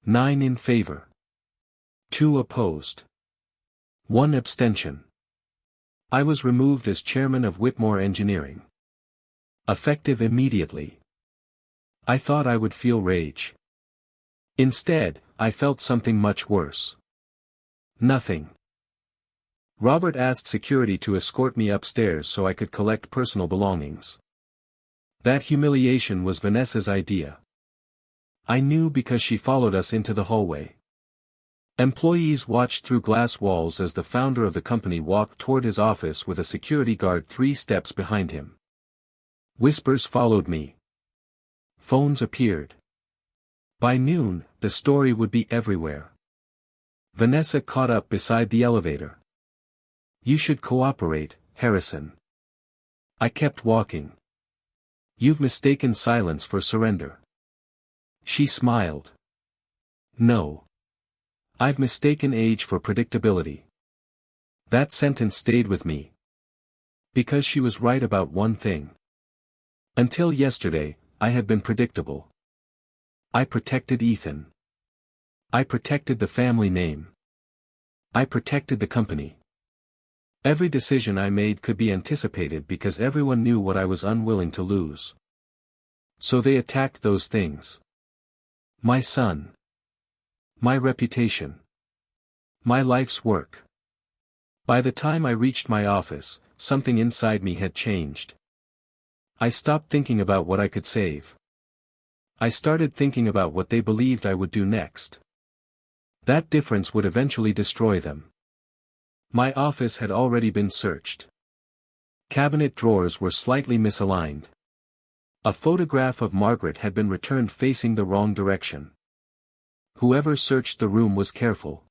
9 in favor. 2 opposed. 1 abstention. I was removed as chairman of Whitmore Engineering. Effective immediately. I thought I would feel rage. Instead, I felt something much worse. Nothing. Robert asked security to escort me upstairs so I could collect personal belongings. That humiliation was Vanessa's idea. I knew because she followed us into the hallway. Employees watched through glass walls as the founder of the company walked toward his office with a security guard 3 steps behind him. Whispers followed me. Phones appeared. By noon, the story would be everywhere. Vanessa caught up beside the elevator. You should cooperate, Harrison. I kept walking. You've mistaken silence for surrender. She smiled. No. I've mistaken age for predictability. That sentence stayed with me. Because she was right about one thing. Until yesterday, I had been predictable. I protected Ethan. I protected the family name. I protected the company. Every decision I made could be anticipated because everyone knew what I was unwilling to lose. So they attacked those things. My son. My reputation. My life's work. By the time I reached my office, something inside me had changed. I stopped thinking about what I could save. I started thinking about what they believed I would do next. That difference would eventually destroy them. My office had already been searched. Cabinet drawers were slightly misaligned. A photograph of Margaret had been returned facing the wrong direction. Whoever searched the room was careful.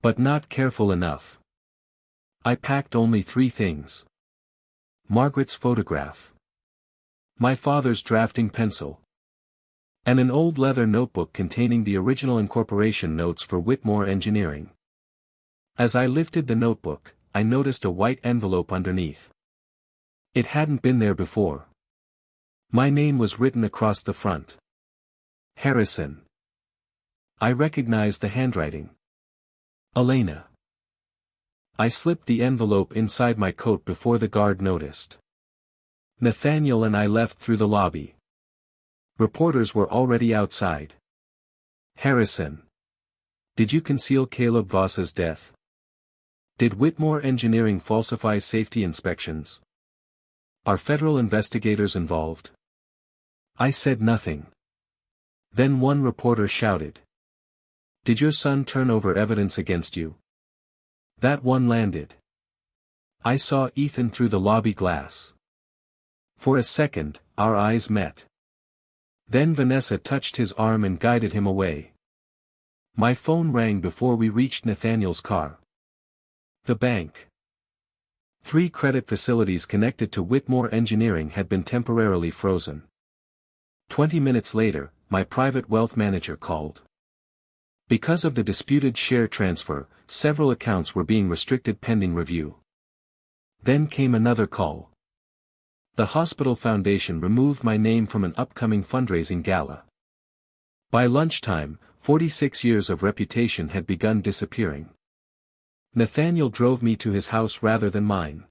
But not careful enough. I packed only 3 things. Margaret's photograph. My father's drafting pencil. And an old leather notebook containing the original incorporation notes for Whitmore Engineering. As I lifted the notebook, I noticed a white envelope underneath. It hadn't been there before. My name was written across the front. Harrison. I recognized the handwriting. Elena. I slipped the envelope inside my coat before the guard noticed. Nathaniel and I left through the lobby. Reporters were already outside. Harrison. Did you conceal Caleb Voss's death? Did Whitmore Engineering falsify safety inspections? Are federal investigators involved? I said nothing. Then one reporter shouted. Did your son turn over evidence against you? That one landed. I saw Ethan through the lobby glass. For a second, our eyes met. Then Vanessa touched his arm and guided him away. My phone rang before we reached Nathaniel's car. The bank. 3 credit facilities connected to Whitmore Engineering had been temporarily frozen. 20 minutes later, my private wealth manager called. Because of the disputed share transfer, several accounts were being restricted pending review. Then came another call. The hospital foundation removed my name from an upcoming fundraising gala. By lunchtime, 46 years of reputation had begun disappearing. Nathaniel drove me to his house rather than mine.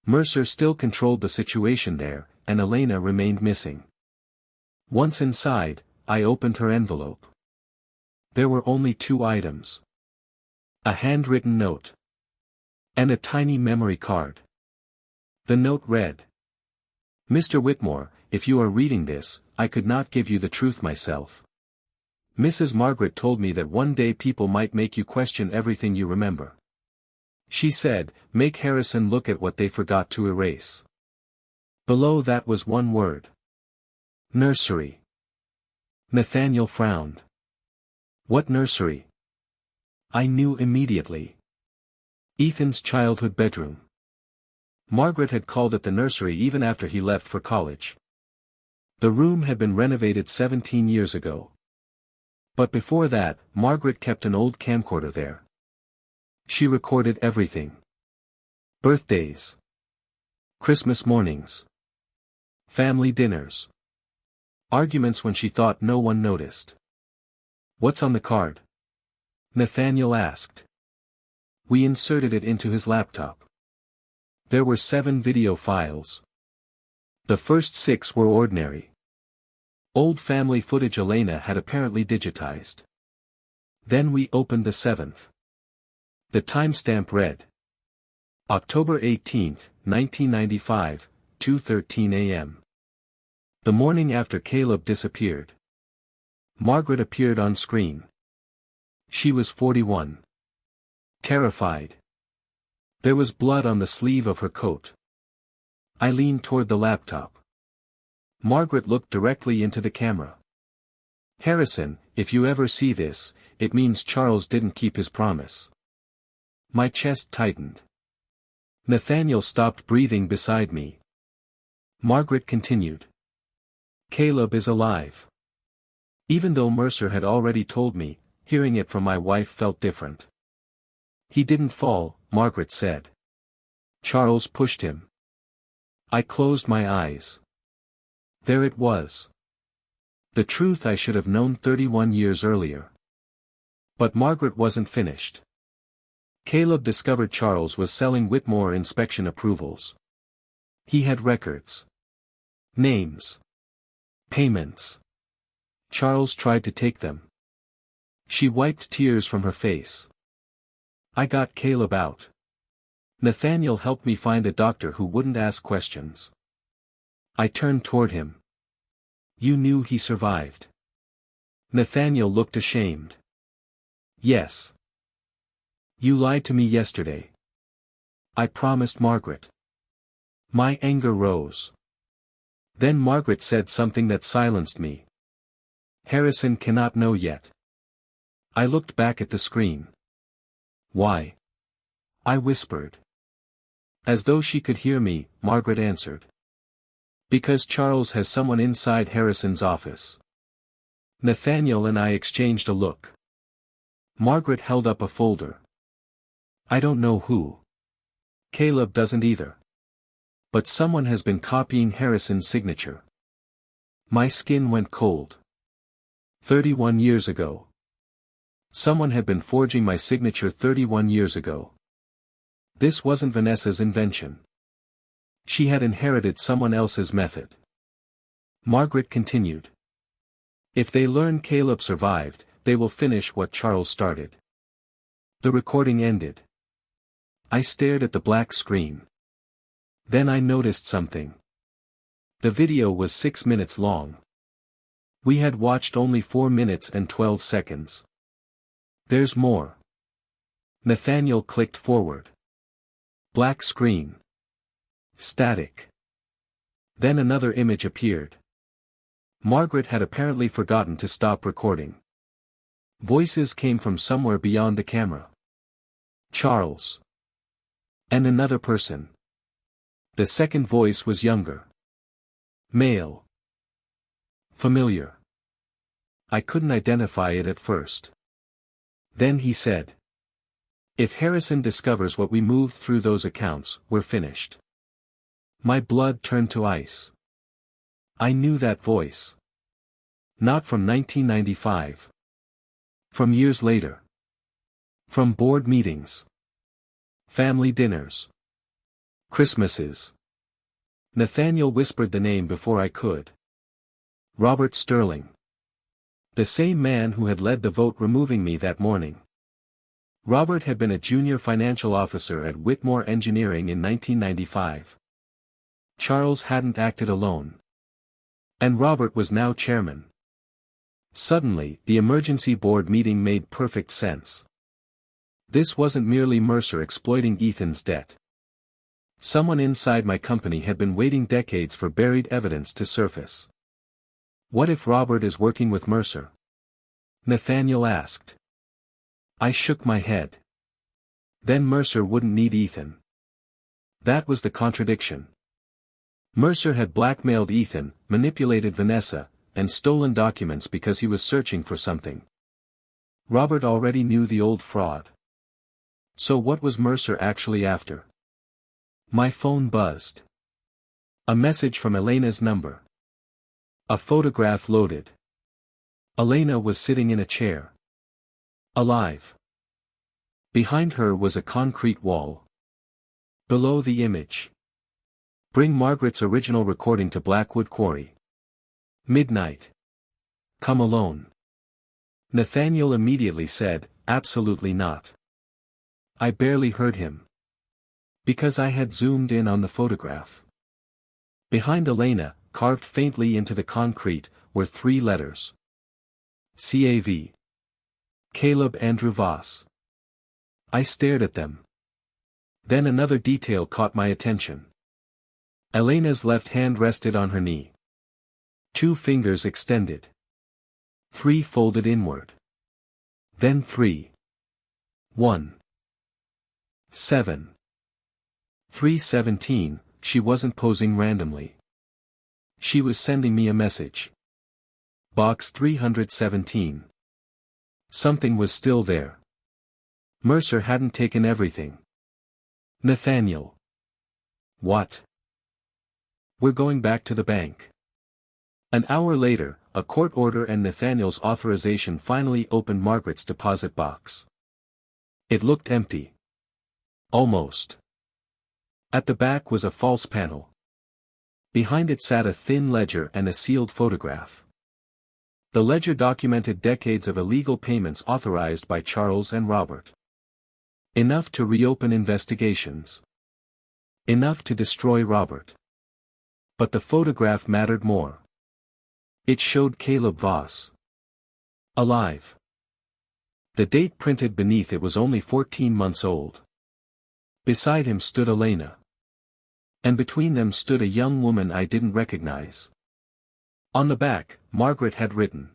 Mercer still controlled the situation there, and Elena remained missing. Once inside, I opened her envelope. There were only 2 items. A handwritten note. And a tiny memory card. The note read. Mr. Whitmore, if you are reading this, I could not give you the truth myself. Mrs. Margaret told me that one day people might make you question everything you remember. She said, make Harrison look at what they forgot to erase. Below that was one word. Nursery. Nathaniel frowned. What nursery? I knew immediately. Ethan's childhood bedroom. Margaret had called it the nursery even after he left for college. The room had been renovated 17 years ago. But before that, Margaret kept an old camcorder there. She recorded everything. Birthdays. Christmas mornings. Family dinners. Arguments when she thought no one noticed. What's on the card? Nathaniel asked. We inserted it into his laptop. There were 7 video files. The first 6 were ordinary. Old family footage Elena had apparently digitized. Then we opened the 7th. The timestamp read. October 18, 1995, 2:13 a.m. The morning after Caleb disappeared. Margaret appeared on screen. She was 41. Terrified. There was blood on the sleeve of her coat. I leaned toward the laptop. Margaret looked directly into the camera. Harrison, if you ever see this, it means Charles didn't keep his promise. My chest tightened. Nathaniel stopped breathing beside me. Margaret continued. Caleb is alive. Even though Mercer had already told me, hearing it from my wife felt different. He didn't fall, Margaret said. Charles pushed him. I closed my eyes. There it was. The truth I should have known 31 years earlier. But Margaret wasn't finished. Caleb discovered Charles was selling Whitmore inspection approvals. He had records. Names. Payments. Charles tried to take them. She wiped tears from her face. I got Caleb out. Nathaniel helped me find a doctor who wouldn't ask questions. I turned toward him. You knew he survived. Nathaniel looked ashamed. Yes. You lied to me yesterday. I promised Margaret. My anger rose. Then Margaret said something that silenced me. Harrison cannot know yet. I looked back at the screen. Why? I whispered. As though she could hear me, Margaret answered. Because Charles has someone inside Harrison's office. Nathaniel and I exchanged a look. Margaret held up a folder. I don't know who. Caleb doesn't either. But someone has been copying Harrison's signature. My skin went cold. 31 years ago. Someone had been forging my signature 31 years ago. This wasn't Vanessa's invention. She had inherited someone else's method. Margaret continued. If they learn Caleb survived, they will finish what Charles started. The recording ended. I stared at the black screen. Then I noticed something. The video was 6 minutes long. We had watched only 4 minutes and 12 seconds. There's more. Nathaniel clicked forward. Black screen. Static. Then another image appeared. Margaret had apparently forgotten to stop recording. Voices came from somewhere beyond the camera. Charles. And another person. The second voice was younger. Male. Familiar. I couldn't identify it at first. Then he said. If Harrison discovers what we moved through those accounts, we're finished. My blood turned to ice. I knew that voice. Not from 1995. From years later. From board meetings. Family dinners. Christmases. Nathaniel whispered the name before I could. Robert Sterling. The same man who had led the vote removing me that morning. Robert had been a junior financial officer at Whitmore Engineering in 1995. Charles hadn't acted alone. And Robert was now chairman. Suddenly, the emergency board meeting made perfect sense. This wasn't merely Mercer exploiting Ethan's debt. Someone inside my company had been waiting decades for buried evidence to surface. What if Robert is working with Mercer? Nathaniel asked. I shook my head. Then Mercer wouldn't need Ethan. That was the contradiction. Mercer had blackmailed Ethan, manipulated Vanessa, and stolen documents because he was searching for something. Robert already knew the old fraud. So what was Mercer actually after? My phone buzzed. A message from Elena's number. A photograph loaded. Elena was sitting in a chair. Alive. Behind her was a concrete wall. Below the image. Bring Margaret's original recording to Blackwood Quarry. Midnight. Come alone. Nathaniel immediately said, absolutely not. I barely heard him. Because I had zoomed in on the photograph. Behind Elena, carved faintly into the concrete, were 3 letters. CAV. Caleb Andrew Voss. I stared at them. Then another detail caught my attention. Elena's left hand rested on her knee. 2 fingers extended. 3 folded inward. Then 3. 1. 7. 3:17, she wasn't posing randomly. She was sending me a message. Box 317. Something was still there. Mercer hadn't taken everything. Nathaniel. What? We're going back to the bank. An hour later, a court order and Nathaniel's authorization finally opened Margaret's deposit box. It looked empty. Almost. At the back was a false panel. Behind it sat a thin ledger and a sealed photograph. The ledger documented decades of illegal payments authorized by Charles and Robert. Enough to reopen investigations. Enough to destroy Robert. But the photograph mattered more. It showed Caleb Voss. Alive. The date printed beneath it was only 14 months old. Beside him stood Elena. And between them stood a young woman I didn't recognize. On the back, Margaret had written.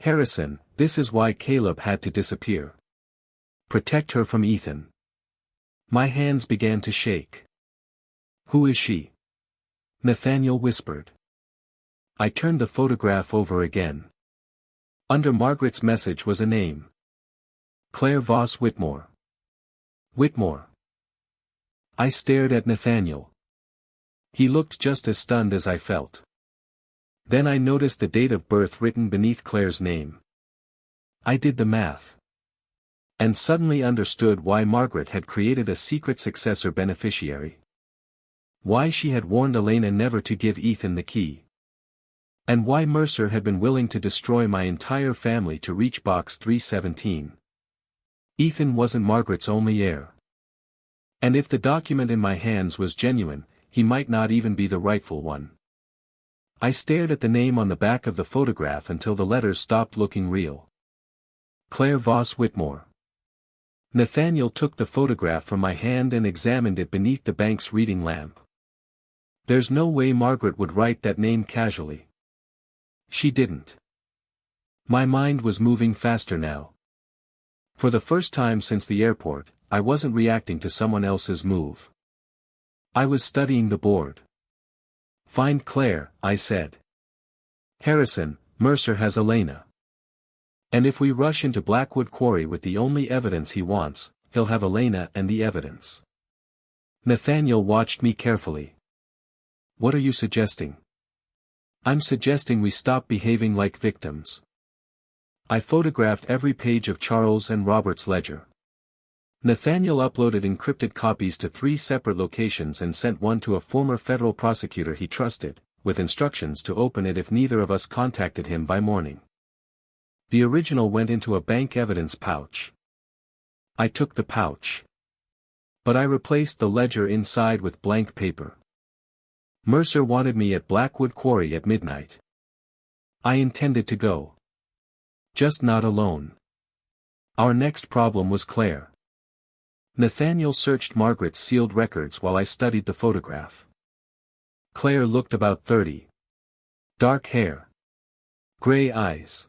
Harrison, this is why Caleb had to disappear. Protect her from Ethan. My hands began to shake. Who is she? Nathaniel whispered. I turned the photograph over again. Under Margaret's message was a name. Claire Voss Whitmore. Whitmore. I stared at Nathaniel. He looked just as stunned as I felt. Then I noticed the date of birth written beneath Claire's name. I did the math. And suddenly understood why Margaret had created a secret successor beneficiary. Why she had warned Elena never to give Ethan the key. And why Mercer had been willing to destroy my entire family to reach box 317. Ethan wasn't Margaret's only heir. And if the document in my hands was genuine, he might not even be the rightful one. I stared at the name on the back of the photograph until the letters stopped looking real. Claire Voss Whitmore. Nathaniel took the photograph from my hand and examined it beneath the bank's reading lamp. There's no way Margaret would write that name casually. She didn't. My mind was moving faster now. For the first time since the airport, I wasn't reacting to someone else's move. I was studying the board. Find Claire, I said. Harrison, Mercer has Elena. And if we rush into Blackwood Quarry with the only evidence he wants, he'll have Elena and the evidence. Nathaniel watched me carefully. What are you suggesting? I'm suggesting we stop behaving like victims. I photographed every page of Charles and Robert's ledger. Nathaniel uploaded encrypted copies to 3 separate locations and sent one to a former federal prosecutor he trusted, with instructions to open it if neither of us contacted him by morning. The original went into a bank evidence pouch. I took the pouch. But I replaced the ledger inside with blank paper. Mercer wanted me at Blackwood Quarry at midnight. I intended to go. Just not alone. Our next problem was Claire. Nathaniel searched Margaret's sealed records while I studied the photograph. Claire looked about 30. Dark hair. Gray eyes.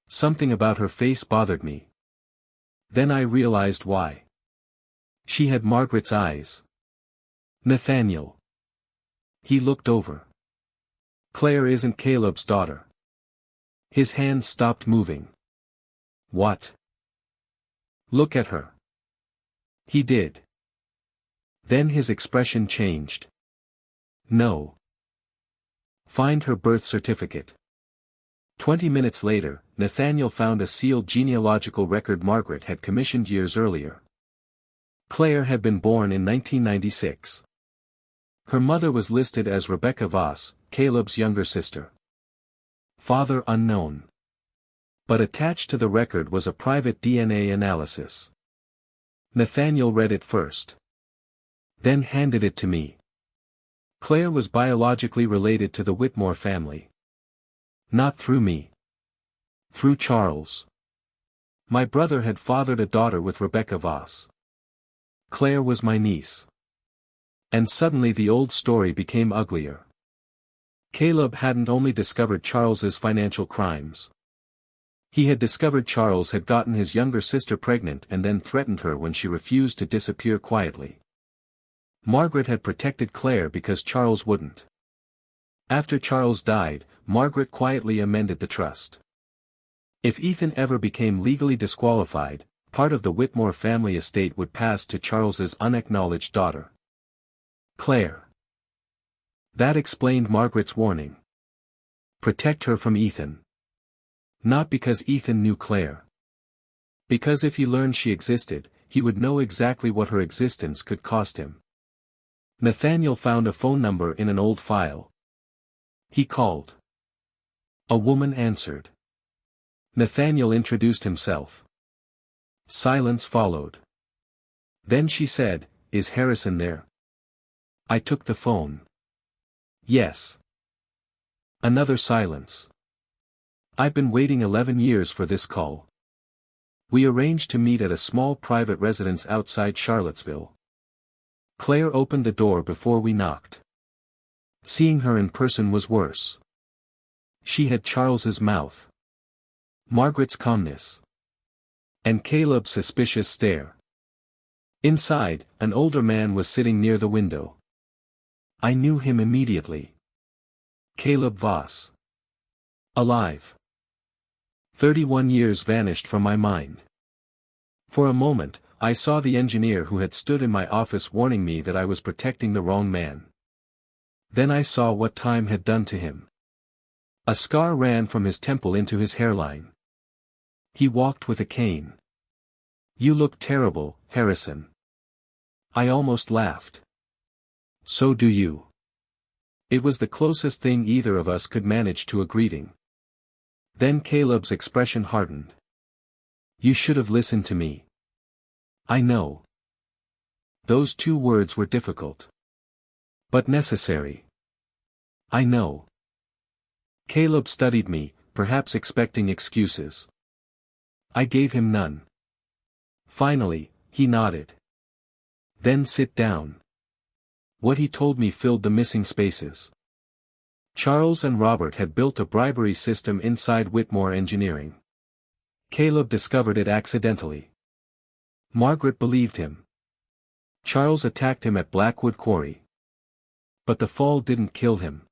Something about her face bothered me. Then I realized why. She had Margaret's eyes. Nathaniel. He looked over. Claire isn't Caleb's daughter. His hands stopped moving. What? Look at her. He did. Then his expression changed. No. Find her birth certificate. 20 minutes later, Nathaniel found a sealed genealogical record Margaret had commissioned years earlier. Claire had been born in 1996. Her mother was listed as Rebecca Voss, Caleb's younger sister. Father unknown. But attached to the record was a private DNA analysis. Nathaniel read it first. Then handed it to me. Claire was biologically related to the Whitmore family. Not through me. Through Charles. My brother had fathered a daughter with Rebecca Voss. Claire was my niece. And suddenly the old story became uglier. Caleb hadn't only discovered Charles's financial crimes. He had discovered Charles had gotten his younger sister pregnant and then threatened her when she refused to disappear quietly. Margaret had protected Claire because Charles wouldn't. After Charles died, Margaret quietly amended the trust. If Ethan ever became legally disqualified, part of the Whitmore family estate would pass to Charles's unacknowledged daughter, Claire. That explained Margaret's warning. Protect her from Ethan. Not because Ethan knew Claire. Because if he learned she existed, he would know exactly what her existence could cost him. Nathaniel found a phone number in an old file. He called. A woman answered. Nathaniel introduced himself. Silence followed. Then she said, "Is Harrison there?" I took the phone. Yes. Another silence. I've been waiting 11 years for this call. We arranged to meet at a small private residence outside Charlottesville. Claire opened the door before we knocked. Seeing her in person was worse. She had Charles's mouth, Margaret's calmness, and Caleb's suspicious stare. Inside, an older man was sitting near the window. I knew him immediately. Caleb Voss. Alive. 31 years vanished from my mind. For a moment, I saw the engineer who had stood in my office warning me that I was protecting the wrong man. Then I saw what time had done to him. A scar ran from his temple into his hairline. He walked with a cane. You look terrible, Harrison. I almost laughed. So do you. It was the closest thing either of us could manage to a greeting. Then Caleb's expression hardened. You should have listened to me. I know. Those two words were difficult. But necessary. I know. Caleb studied me, perhaps expecting excuses. I gave him none. Finally, he nodded. Then sit down. What he told me filled the missing spaces. Charles and Robert had built a bribery system inside Whitmore Engineering. Caleb discovered it accidentally. Margaret believed him. Charles attacked him at Blackwood Quarry. But the fall didn't kill him.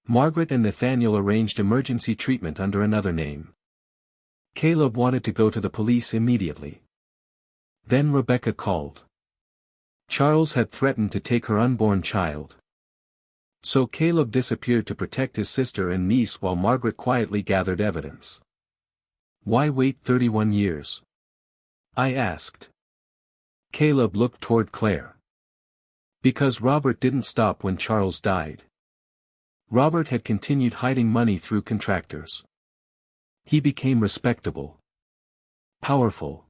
Margaret and Nathaniel arranged emergency treatment under another name. Caleb wanted to go to the police immediately. Then Rebecca called. Charles had threatened to take her unborn child. So Caleb disappeared to protect his sister and niece while Margaret quietly gathered evidence. Why wait 31 years? I asked. Caleb looked toward Claire. Because Robert didn't stop when Charles died. Robert had continued hiding money through contractors. He became respectable, powerful,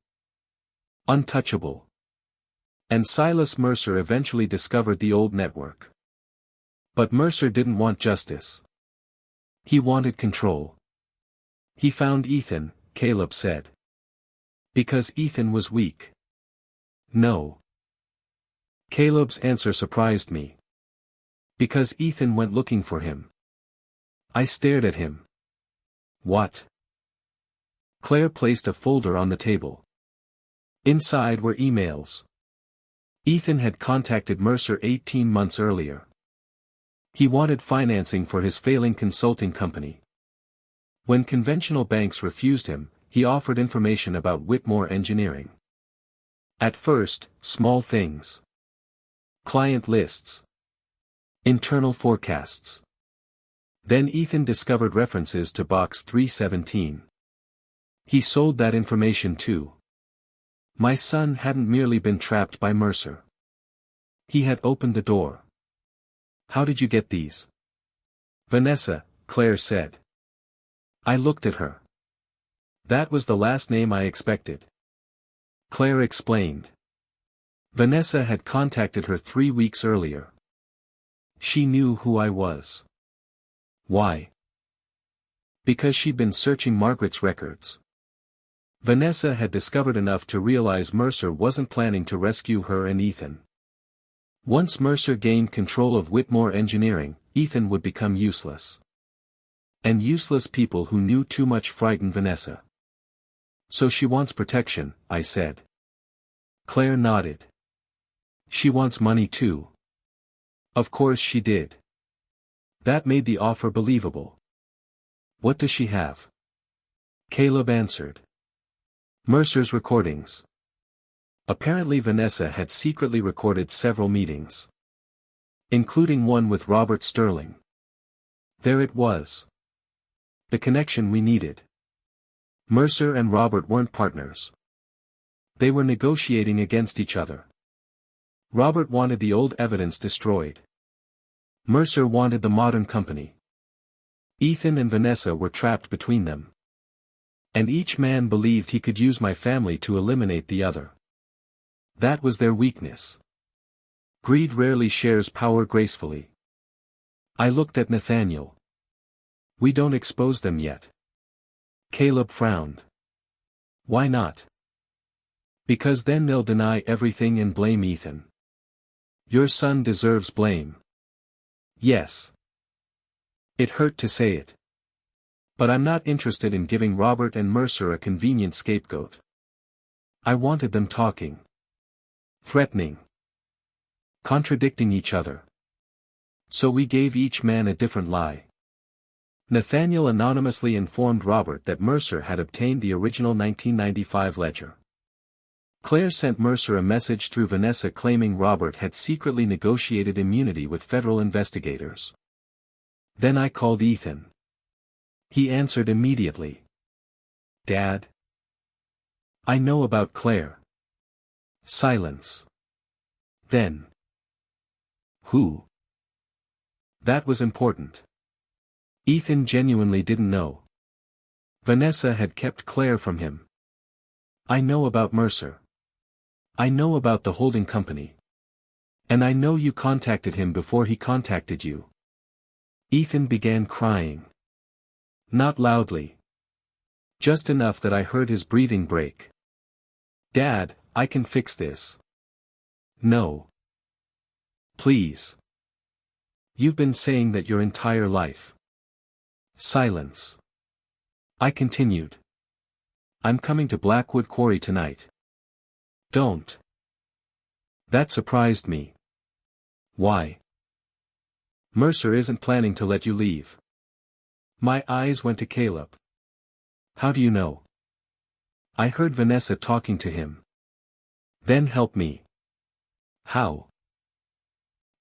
untouchable. And Silas Mercer eventually discovered the old network. But Mercer didn't want justice. He wanted control. He found Ethan, Caleb said. Because Ethan was weak. No. Caleb's answer surprised me. Because Ethan went looking for him. I stared at him. What? Claire placed a folder on the table. Inside were emails. Ethan had contacted Mercer 18 months earlier. He wanted financing for his failing consulting company. When conventional banks refused him, he offered information about Whitmore Engineering. At first, small things. Client lists. Internal forecasts. Then Ethan discovered references to Box 317. He sold that information too. My son hadn't merely been trapped by Mercer. He had opened the door. How did you get these? Vanessa, Claire said. I looked at her. That was the last name I expected. Claire explained. Vanessa had contacted her 3 weeks earlier. She knew who I was. Why? Because she'd been searching Margaret's records. Vanessa had discovered enough to realize Mercer wasn't planning to rescue her and Ethan. Once Mercer gained control of Whitmore Engineering, Ethan would become useless. And useless people who knew too much frightened Vanessa. So she wants protection, I said. Claire nodded. She wants money too. Of course she did. That made the offer believable. What does she have? Caleb answered. Mercer's recordings. Apparently Vanessa had secretly recorded several meetings. Including one with Robert Sterling. There it was. The connection we needed. Mercer and Robert weren't partners. They were negotiating against each other. Robert wanted the old evidence destroyed. Mercer wanted the modern company. Ethan and Vanessa were trapped between them. And each man believed he could use my family to eliminate the other. That was their weakness. Greed rarely shares power gracefully. I looked at Nathaniel. We don't expose them yet. Caleb frowned. Why not? Because then they'll deny everything and blame Ethan. Your son deserves blame. Yes. It hurt to say it. But I'm not interested in giving Robert and Mercer a convenient scapegoat. I wanted them talking. Threatening. Contradicting each other. So we gave each man a different lie. Nathaniel anonymously informed Robert that Mercer had obtained the original 1995 ledger. Claire sent Mercer a message through Vanessa claiming Robert had secretly negotiated immunity with federal investigators. Then I called Ethan. He answered immediately. Dad? I know about Claire. Silence. Then. Who? That was important. Ethan genuinely didn't know. Vanessa had kept Claire from him. I know about Mercer. I know about the holding company. And I know you contacted him before he contacted you. Ethan began crying. Not loudly. Just enough that I heard his breathing break. Dad, I can fix this. No. Please. You've been saying that your entire life. Silence. I continued. I'm coming to Blackwood Quarry tonight. Don't. That surprised me. Why? Mercer isn't planning to let you leave. My eyes went to Caleb. How do you know? I heard Vanessa talking to him. Then help me. How?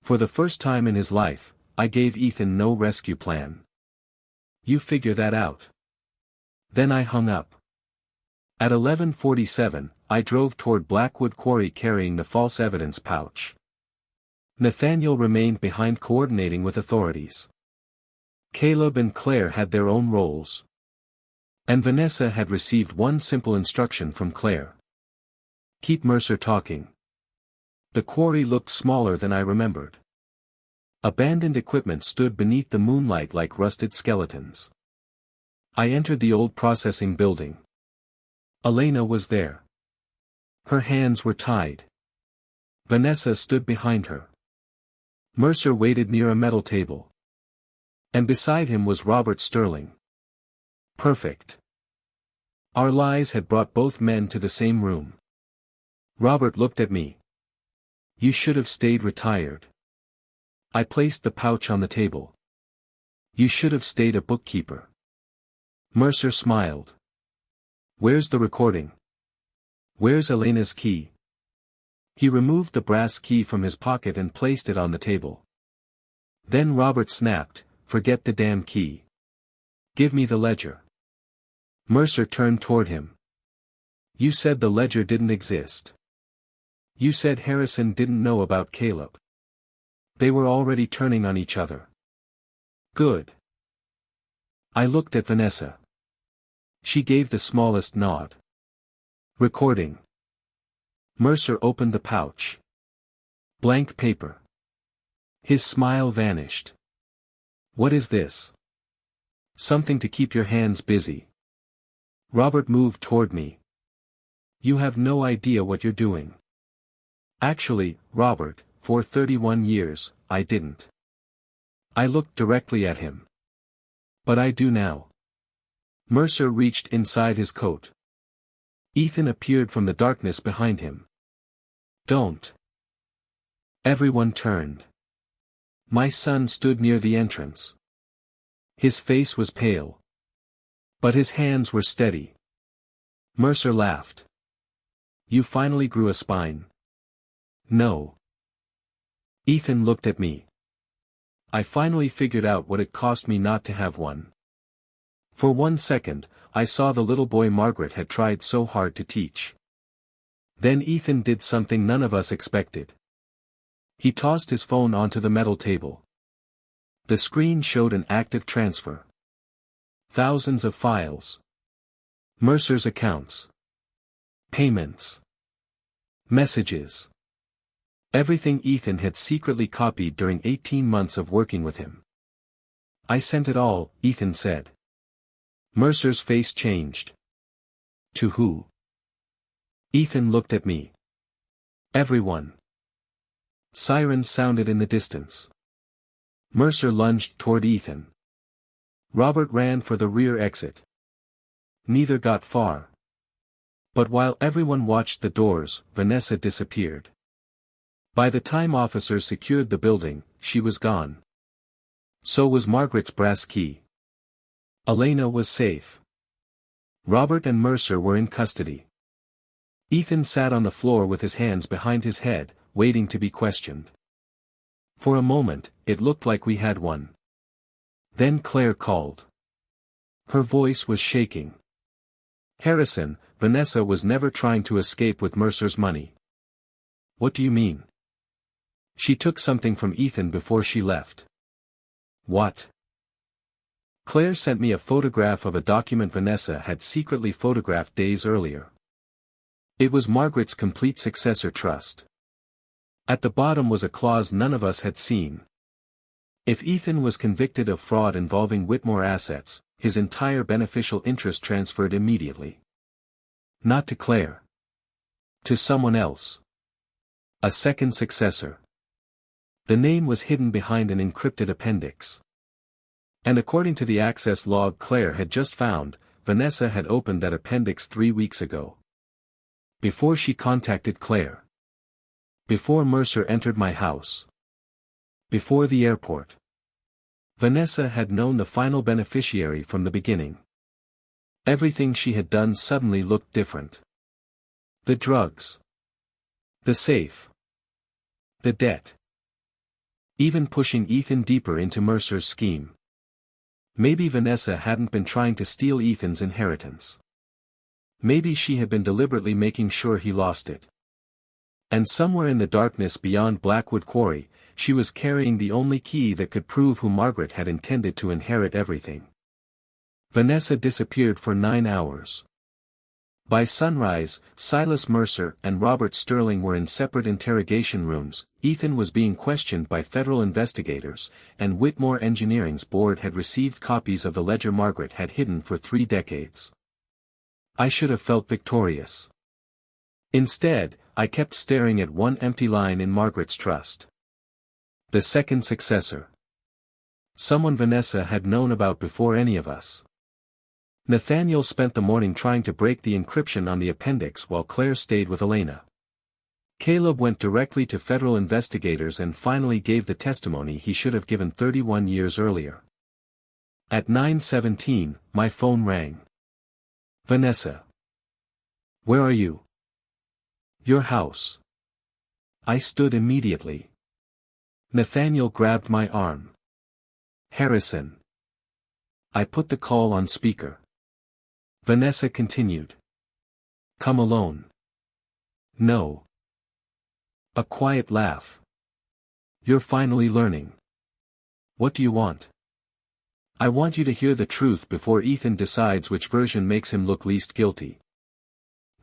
For the first time in his life, I gave Ethan no rescue plan. You figure that out. Then I hung up. At 11:47, I drove toward Blackwood Quarry carrying the false evidence pouch. Nathaniel remained behind coordinating with authorities. Caleb and Claire had their own roles. And Vanessa had received one simple instruction from Claire. Keep Mercer talking. The quarry looked smaller than I remembered. Abandoned equipment stood beneath the moonlight like rusted skeletons. I entered the old processing building. Elena was there. Her hands were tied. Vanessa stood behind her. Mercer waited near a metal table. And beside him was Robert Sterling. Perfect. Our lies had brought both men to the same room. Robert looked at me. You should have stayed retired. I placed the pouch on the table. You should have stayed a bookkeeper. Mercer smiled. Where's the recording? Where's Elena's key? He removed the brass key from his pocket and placed it on the table. Then Robert snapped, forget the damn key. Give me the ledger. Mercer turned toward him. You said the ledger didn't exist. You said Harrison didn't know about Caleb. They were already turning on each other. Good. I looked at Vanessa. She gave the smallest nod. Recording. Mercer opened the pouch. Blank paper. His smile vanished. What is this? Something to keep your hands busy. Robert moved toward me. You have no idea what you're doing. Actually, Robert, for 31 years, I didn't. I looked directly at him. But I do now. Mercer reached inside his coat. Ethan appeared from the darkness behind him. Don't. Everyone turned. My son stood near the entrance. His face was pale. But his hands were steady. Mercer laughed. You finally grew a spine. No. Ethan looked at me. I finally figured out what it cost me not to have one. For 1 second, I saw the little boy Margaret had tried so hard to teach. Then Ethan did something none of us expected. He tossed his phone onto the metal table. The screen showed an active transfer. Thousands of files. Mercer's accounts. Payments. Messages. Everything Ethan had secretly copied during 18 months of working with him. I sent it all, Ethan said. Mercer's face changed. To who? Ethan looked at me. Everyone. Sirens sounded in the distance. Mercer lunged toward Ethan. Robert ran for the rear exit. Neither got far. But while everyone watched the doors, Vanessa disappeared. By the time officers secured the building, she was gone. So was Margaret's brass key. Elena was safe. Robert and Mercer were in custody. Ethan sat on the floor with his hands behind his head, waiting to be questioned. For a moment, it looked like we had one. Then Claire called. Her voice was shaking. Harrison, Vanessa was never trying to escape with Mercer's money. What do you mean? She took something from Ethan before she left. What? Claire sent me a photograph of a document Vanessa had secretly photographed days earlier. It was Margaret's complete successor trust. At the bottom was a clause none of us had seen. If Ethan was convicted of fraud involving Whitmore assets, his entire beneficial interest transferred immediately. Not to Claire. To someone else. A second successor. The name was hidden behind an encrypted appendix. And according to the access log Claire had just found, Vanessa had opened that appendix 3 weeks ago. Before she contacted Claire. Before Mercer entered my house. Before the airport. Vanessa had known the final beneficiary from the beginning. Everything she had done suddenly looked different. The drugs. The safe. The debt. Even pushing Ethan deeper into Mercer's scheme. Maybe Vanessa hadn't been trying to steal Ethan's inheritance. Maybe she had been deliberately making sure he lost it. And somewhere in the darkness beyond Blackwood Quarry, she was carrying the only key that could prove who Margaret had intended to inherit everything. Vanessa disappeared for 9 hours. By sunrise, Silas Mercer and Robert Sterling were in separate interrogation rooms. Ethan was being questioned by federal investigators, and Whitmore Engineering's board had received copies of the ledger Margaret had hidden for 3 decades. I should have felt victorious. Instead, I kept staring at one empty line in Margaret's trust. The second successor. Someone Vanessa had known about before any of us. Nathaniel spent the morning trying to break the encryption on the appendix while Claire stayed with Elena. Caleb went directly to federal investigators and finally gave the testimony he should have given 31 years earlier. At 9:17, my phone rang. Vanessa. Where are you? Your house. I stood immediately. Nathaniel grabbed my arm. Harrison. I put the call on speaker. Vanessa continued. Come alone. No. A quiet laugh. You're finally learning. What do you want? I want you to hear the truth before Ethan decides which version makes him look least guilty.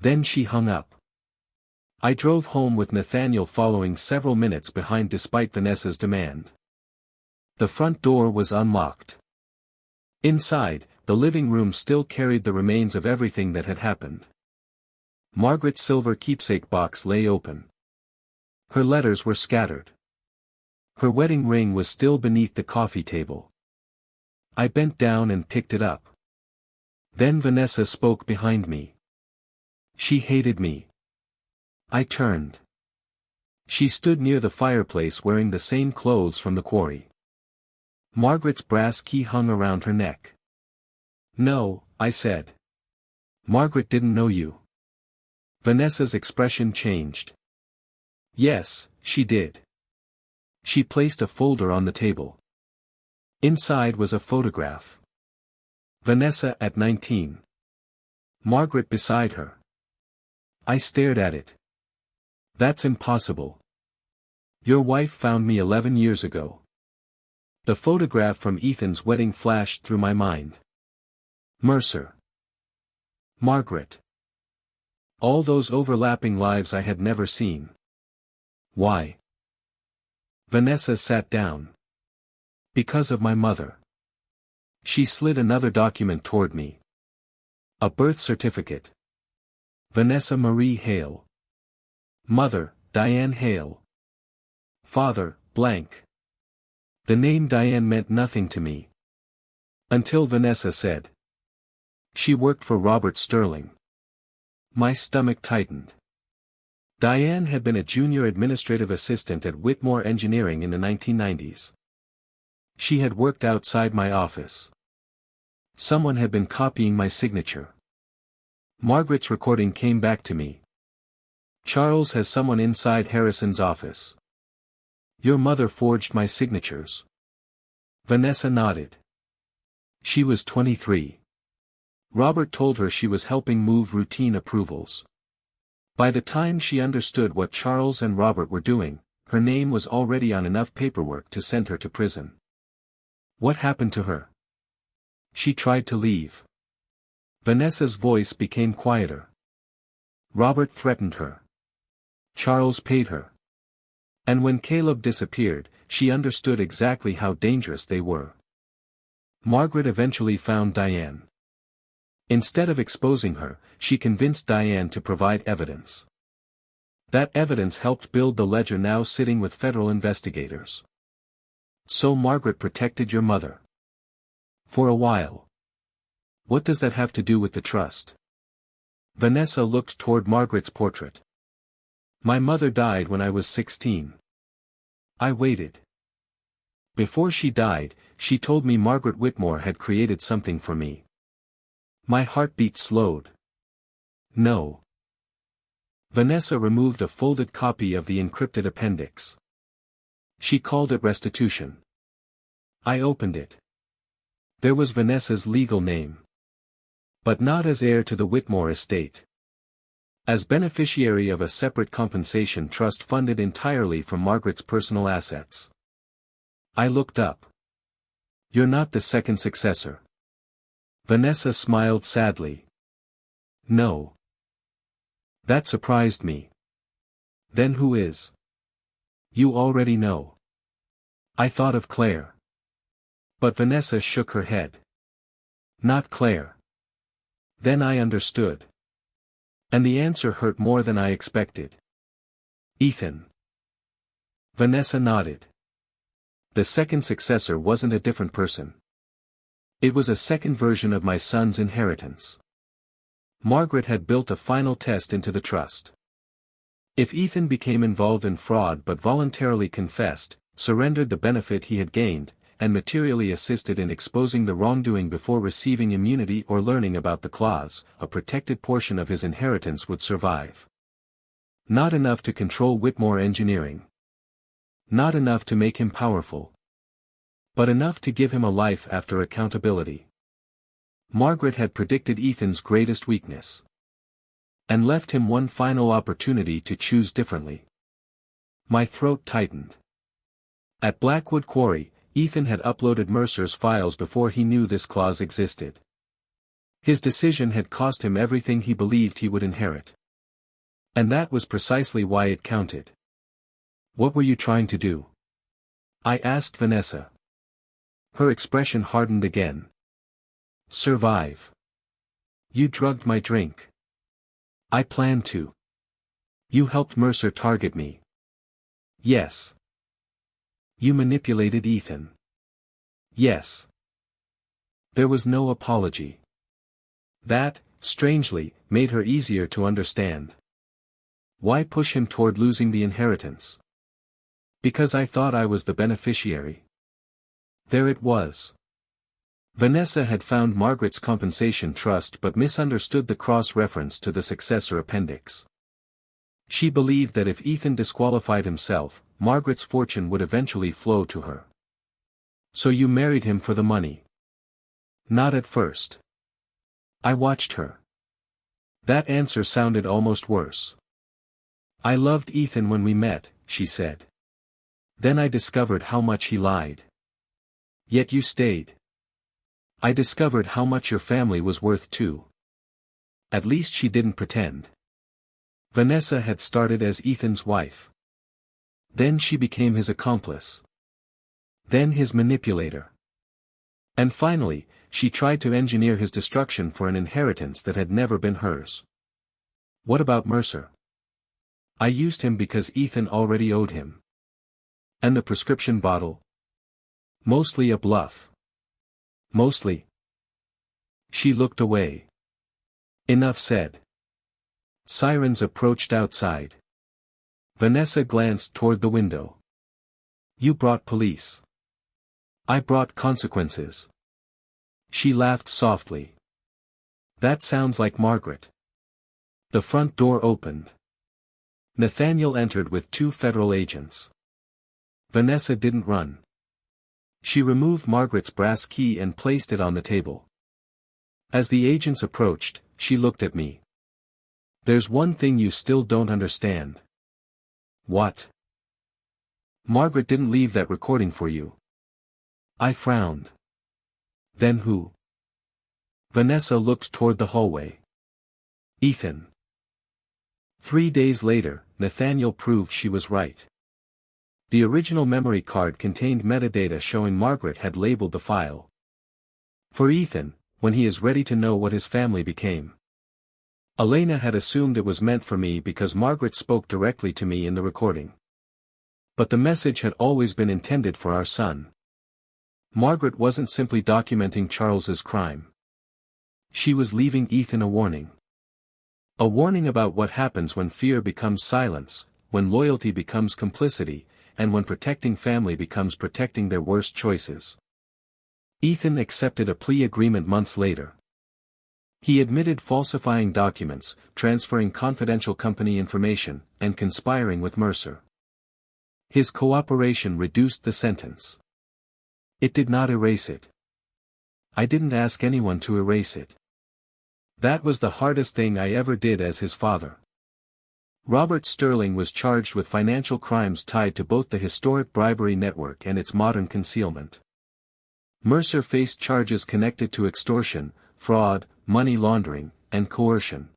Then she hung up. I drove home with Nathaniel following several minutes behind despite Vanessa's demand. The front door was unlocked. Inside, the living room still carried the remains of everything that had happened. Margaret's silver keepsake box lay open. Her letters were scattered. Her wedding ring was still beneath the coffee table. I bent down and picked it up. Then Vanessa spoke behind me. She hated me. I turned. She stood near the fireplace wearing the same clothes from the quarry. Margaret's brass key hung around her neck. "No," I said. "Margaret didn't know you." Vanessa's expression changed. "Yes, she did." She placed a folder on the table. Inside was a photograph. Vanessa at 19. Margaret beside her. I stared at it. "That's impossible. Your wife found me 11 years ago." The photograph from Ethan's wedding flashed through my mind. Mercer. Margaret. All those overlapping lives I had never seen. Why? Vanessa sat down. Because of my mother. She slid another document toward me. A birth certificate. Vanessa Marie Hale. Mother, Diane Hale. Father, blank. The name Diane meant nothing to me. Until Vanessa said. She worked for Robert Sterling. My stomach tightened. Diane had been a junior administrative assistant at Whitmore Engineering in the 1990s. She had worked outside my office. Someone had been copying my signature. Margaret's recording came back to me. Charles has someone inside Harrison's office. Your mother forged my signatures. Vanessa nodded. She was 23. Robert told her she was helping move routine approvals. By the time she understood what Charles and Robert were doing, her name was already on enough paperwork to send her to prison. What happened to her? She tried to leave. Vanessa's voice became quieter. Robert threatened her. Charles paid her. And when Caleb disappeared, she understood exactly how dangerous they were. Margaret eventually found Diane. Instead of exposing her, she convinced Diane to provide evidence. That evidence helped build the ledger now sitting with federal investigators. So Margaret protected your mother. For a while. What does that have to do with the trust? Vanessa looked toward Margaret's portrait. My mother died when I was 16. I waited. Before she died, she told me Margaret Whitmore had created something for me. My heartbeat slowed. No. Vanessa removed a folded copy of the encrypted appendix. She called it restitution. I opened it. There was Vanessa's legal name. But not as heir to the Whitmore estate. As beneficiary of a separate compensation trust funded entirely from Margaret's personal assets. I looked up. You're not the second successor. Vanessa smiled sadly. No. That surprised me. Then who is? You already know. I thought of Claire. But Vanessa shook her head. Not Claire. Then I understood. And the answer hurt more than I expected. Ethan. Vanessa nodded. The second successor wasn't a different person. It was a second version of my son's inheritance. Margaret had built a final test into the trust. If Ethan became involved in fraud but voluntarily confessed, surrendered the benefit he had gained, and materially assisted in exposing the wrongdoing before receiving immunity or learning about the clause, a protected portion of his inheritance would survive. Not enough to control Whitmore Engineering. Not enough to make him powerful. But enough to give him a life after accountability. Margaret had predicted Ethan's greatest weakness. And left him one final opportunity to choose differently. My throat tightened. At Blackwood Quarry, Ethan had uploaded Mercer's files before he knew this clause existed. His decision had cost him everything he believed he would inherit. And that was precisely why it counted. What were you trying to do? I asked Vanessa. Her expression hardened again. Survive. You drugged my drink. I planned to. You helped Mercer target me. Yes. You manipulated Ethan. Yes. There was no apology. That, strangely, made her easier to understand. Why push him toward losing the inheritance? Because I thought I was the beneficiary. There it was. Vanessa had found Margaret's compensation trust but misunderstood the cross-reference to the successor appendix. She believed that if Ethan disqualified himself, Margaret's fortune would eventually flow to her. So you married him for the money? Not at first. I watched her. That answer sounded almost worse. I loved Ethan when we met, she said. Then I discovered how much he lied. Yet you stayed. I discovered how much your family was worth too. At least she didn't pretend. Vanessa had started as Ethan's wife. Then she became his accomplice. Then his manipulator. And finally, she tried to engineer his destruction for an inheritance that had never been hers. What about Mercer? I used him because Ethan already owed him. And the prescription bottle? Mostly a bluff. Mostly. She looked away. Enough said. Sirens approached outside. Vanessa glanced toward the window. You brought police. I brought consequences. She laughed softly. That sounds like Margaret. The front door opened. Nathaniel entered with 2 federal agents. Vanessa didn't run. She removed Margaret's brass key and placed it on the table. As the agents approached, she looked at me. There's one thing you still don't understand. What? Margaret didn't leave that recording for you. I frowned. Then who? Vanessa looked toward the hallway. Ethan. 3 days later, Nathaniel proved she was right. The original memory card contained metadata showing Margaret had labeled the file. For Ethan, when he is ready to know what his family became. Elena had assumed it was meant for me because Margaret spoke directly to me in the recording. But the message had always been intended for our son. Margaret wasn't simply documenting Charles's crime. She was leaving Ethan a warning. A warning about what happens when fear becomes silence, when loyalty becomes complicity, and when protecting family becomes protecting their worst choices. Ethan accepted a plea agreement months later. He admitted falsifying documents, transferring confidential company information, and conspiring with Mercer. His cooperation reduced the sentence. It did not erase it. I didn't ask anyone to erase it. That was the hardest thing I ever did as his father. Robert Sterling was charged with financial crimes tied to both the historic bribery network and its modern concealment. Mercer faced charges connected to extortion, fraud, money laundering, and coercion.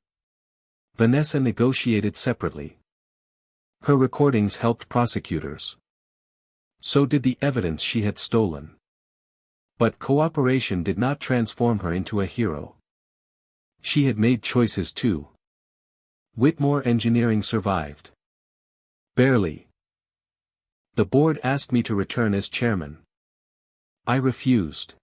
Vanessa negotiated separately. Her recordings helped prosecutors. So did the evidence she had stolen. But cooperation did not transform her into a hero. She had made choices too. Whitmore Engineering survived. Barely. The board asked me to return as chairman. I refused.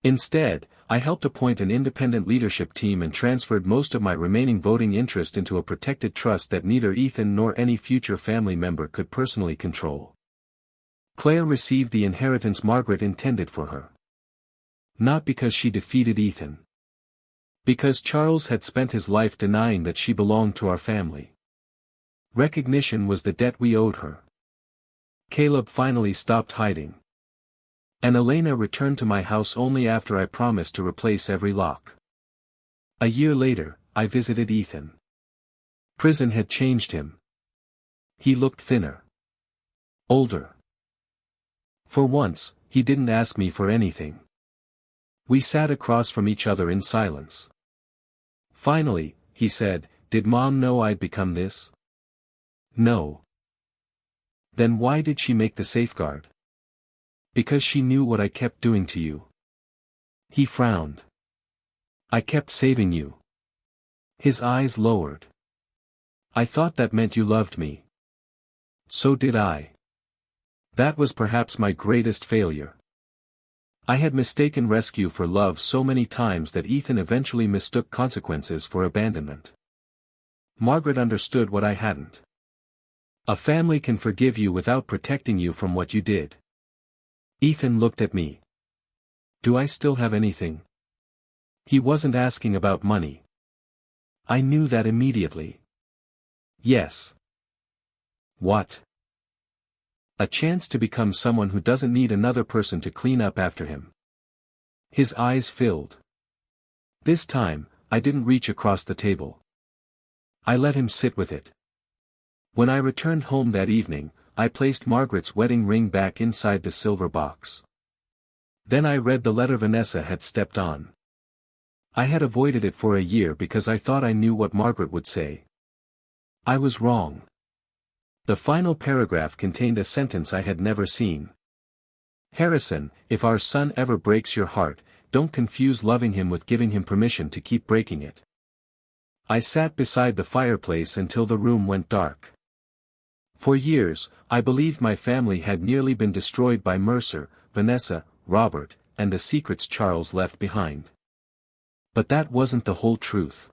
Instead, I helped appoint an independent leadership team and transferred most of my remaining voting interest into a protected trust that neither Ethan nor any future family member could personally control. Claire received the inheritance Margaret intended for her. Not because she defeated Ethan. Because Charles had spent his life denying that she belonged to our family. Recognition was the debt we owed her. Caleb finally stopped hiding. And Elena returned to my house only after I promised to replace every lock. A year later, I visited Ethan. Prison had changed him. He looked thinner. Older. For once, he didn't ask me for anything. We sat across from each other in silence. Finally, he said, "Did Mom know I'd become this?" No. Then why did she make the safeguard? Because she knew what I kept doing to you. He frowned. I kept saving you. His eyes lowered. I thought that meant you loved me. So did I. That was perhaps my greatest failure. I had mistaken rescue for love so many times that Ethan eventually mistook consequences for abandonment. Margaret understood what I hadn't. A family can forgive you without protecting you from what you did. Ethan looked at me. Do I still have anything? He wasn't asking about money. I knew that immediately. Yes. What? A chance to become someone who doesn't need another person to clean up after him. His eyes filled. This time, I didn't reach across the table. I let him sit with it. When I returned home that evening, I placed Margaret's wedding ring back inside the silver box. Then I read the letter Vanessa had stepped on. I had avoided it for a year because I thought I knew what Margaret would say. I was wrong. The final paragraph contained a sentence I had never seen. Harrison, if our son ever breaks your heart, don't confuse loving him with giving him permission to keep breaking it. I sat beside the fireplace until the room went dark. For years, I believed my family had nearly been destroyed by Mercer, Vanessa, Robert, and the secrets Charles left behind. But that wasn't the whole truth.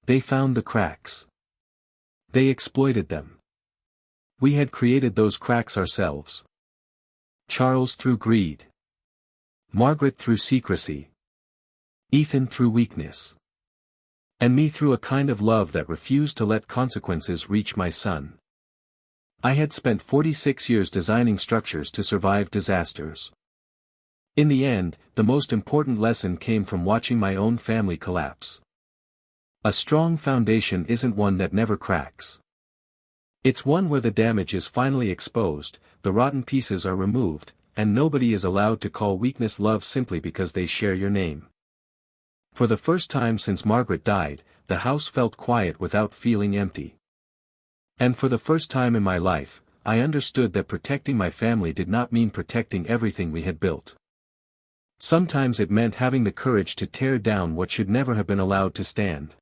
They found the cracks. They exploited them. We had created those cracks ourselves. Charles through greed. Margaret through secrecy. Ethan through weakness. And me through a kind of love that refused to let consequences reach my son. I had spent 46 years designing structures to survive disasters. In the end, the most important lesson came from watching my own family collapse. A strong foundation isn't one that never cracks. It's one where the damage is finally exposed, the rotten pieces are removed, and nobody is allowed to call weakness love simply because they share your name. For the first time since Margaret died, the house felt quiet without feeling empty. And for the first time in my life, I understood that protecting my family did not mean protecting everything we had built. Sometimes it meant having the courage to tear down what should never have been allowed to stand.